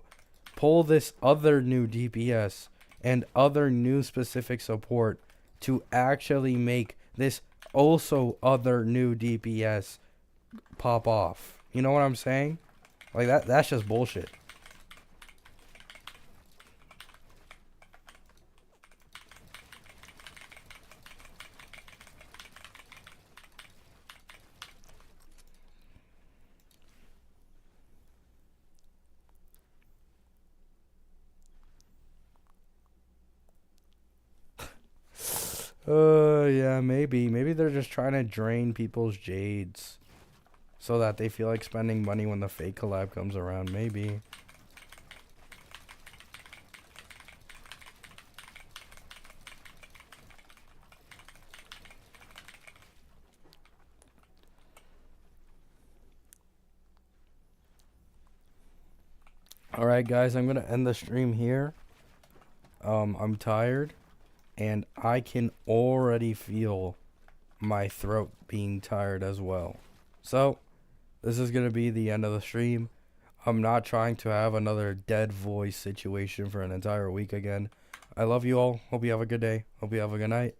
pull this other new DPS and other new specific support to actually make this also other new DPS pop off. You know what I'm saying? Like, that's just bullshit. Yeah, maybe. Maybe they're just trying to drain people's jades so that they feel like spending money when the fake collab comes around. Maybe. Alright, guys, I'm going to end the stream here. I'm tired, and I can already feel my throat being tired as well. So, this is going to be the end of the stream. I'm not trying to have another dead voice situation for an entire week again. I love you all. Hope you have a good day. Hope you have a good night.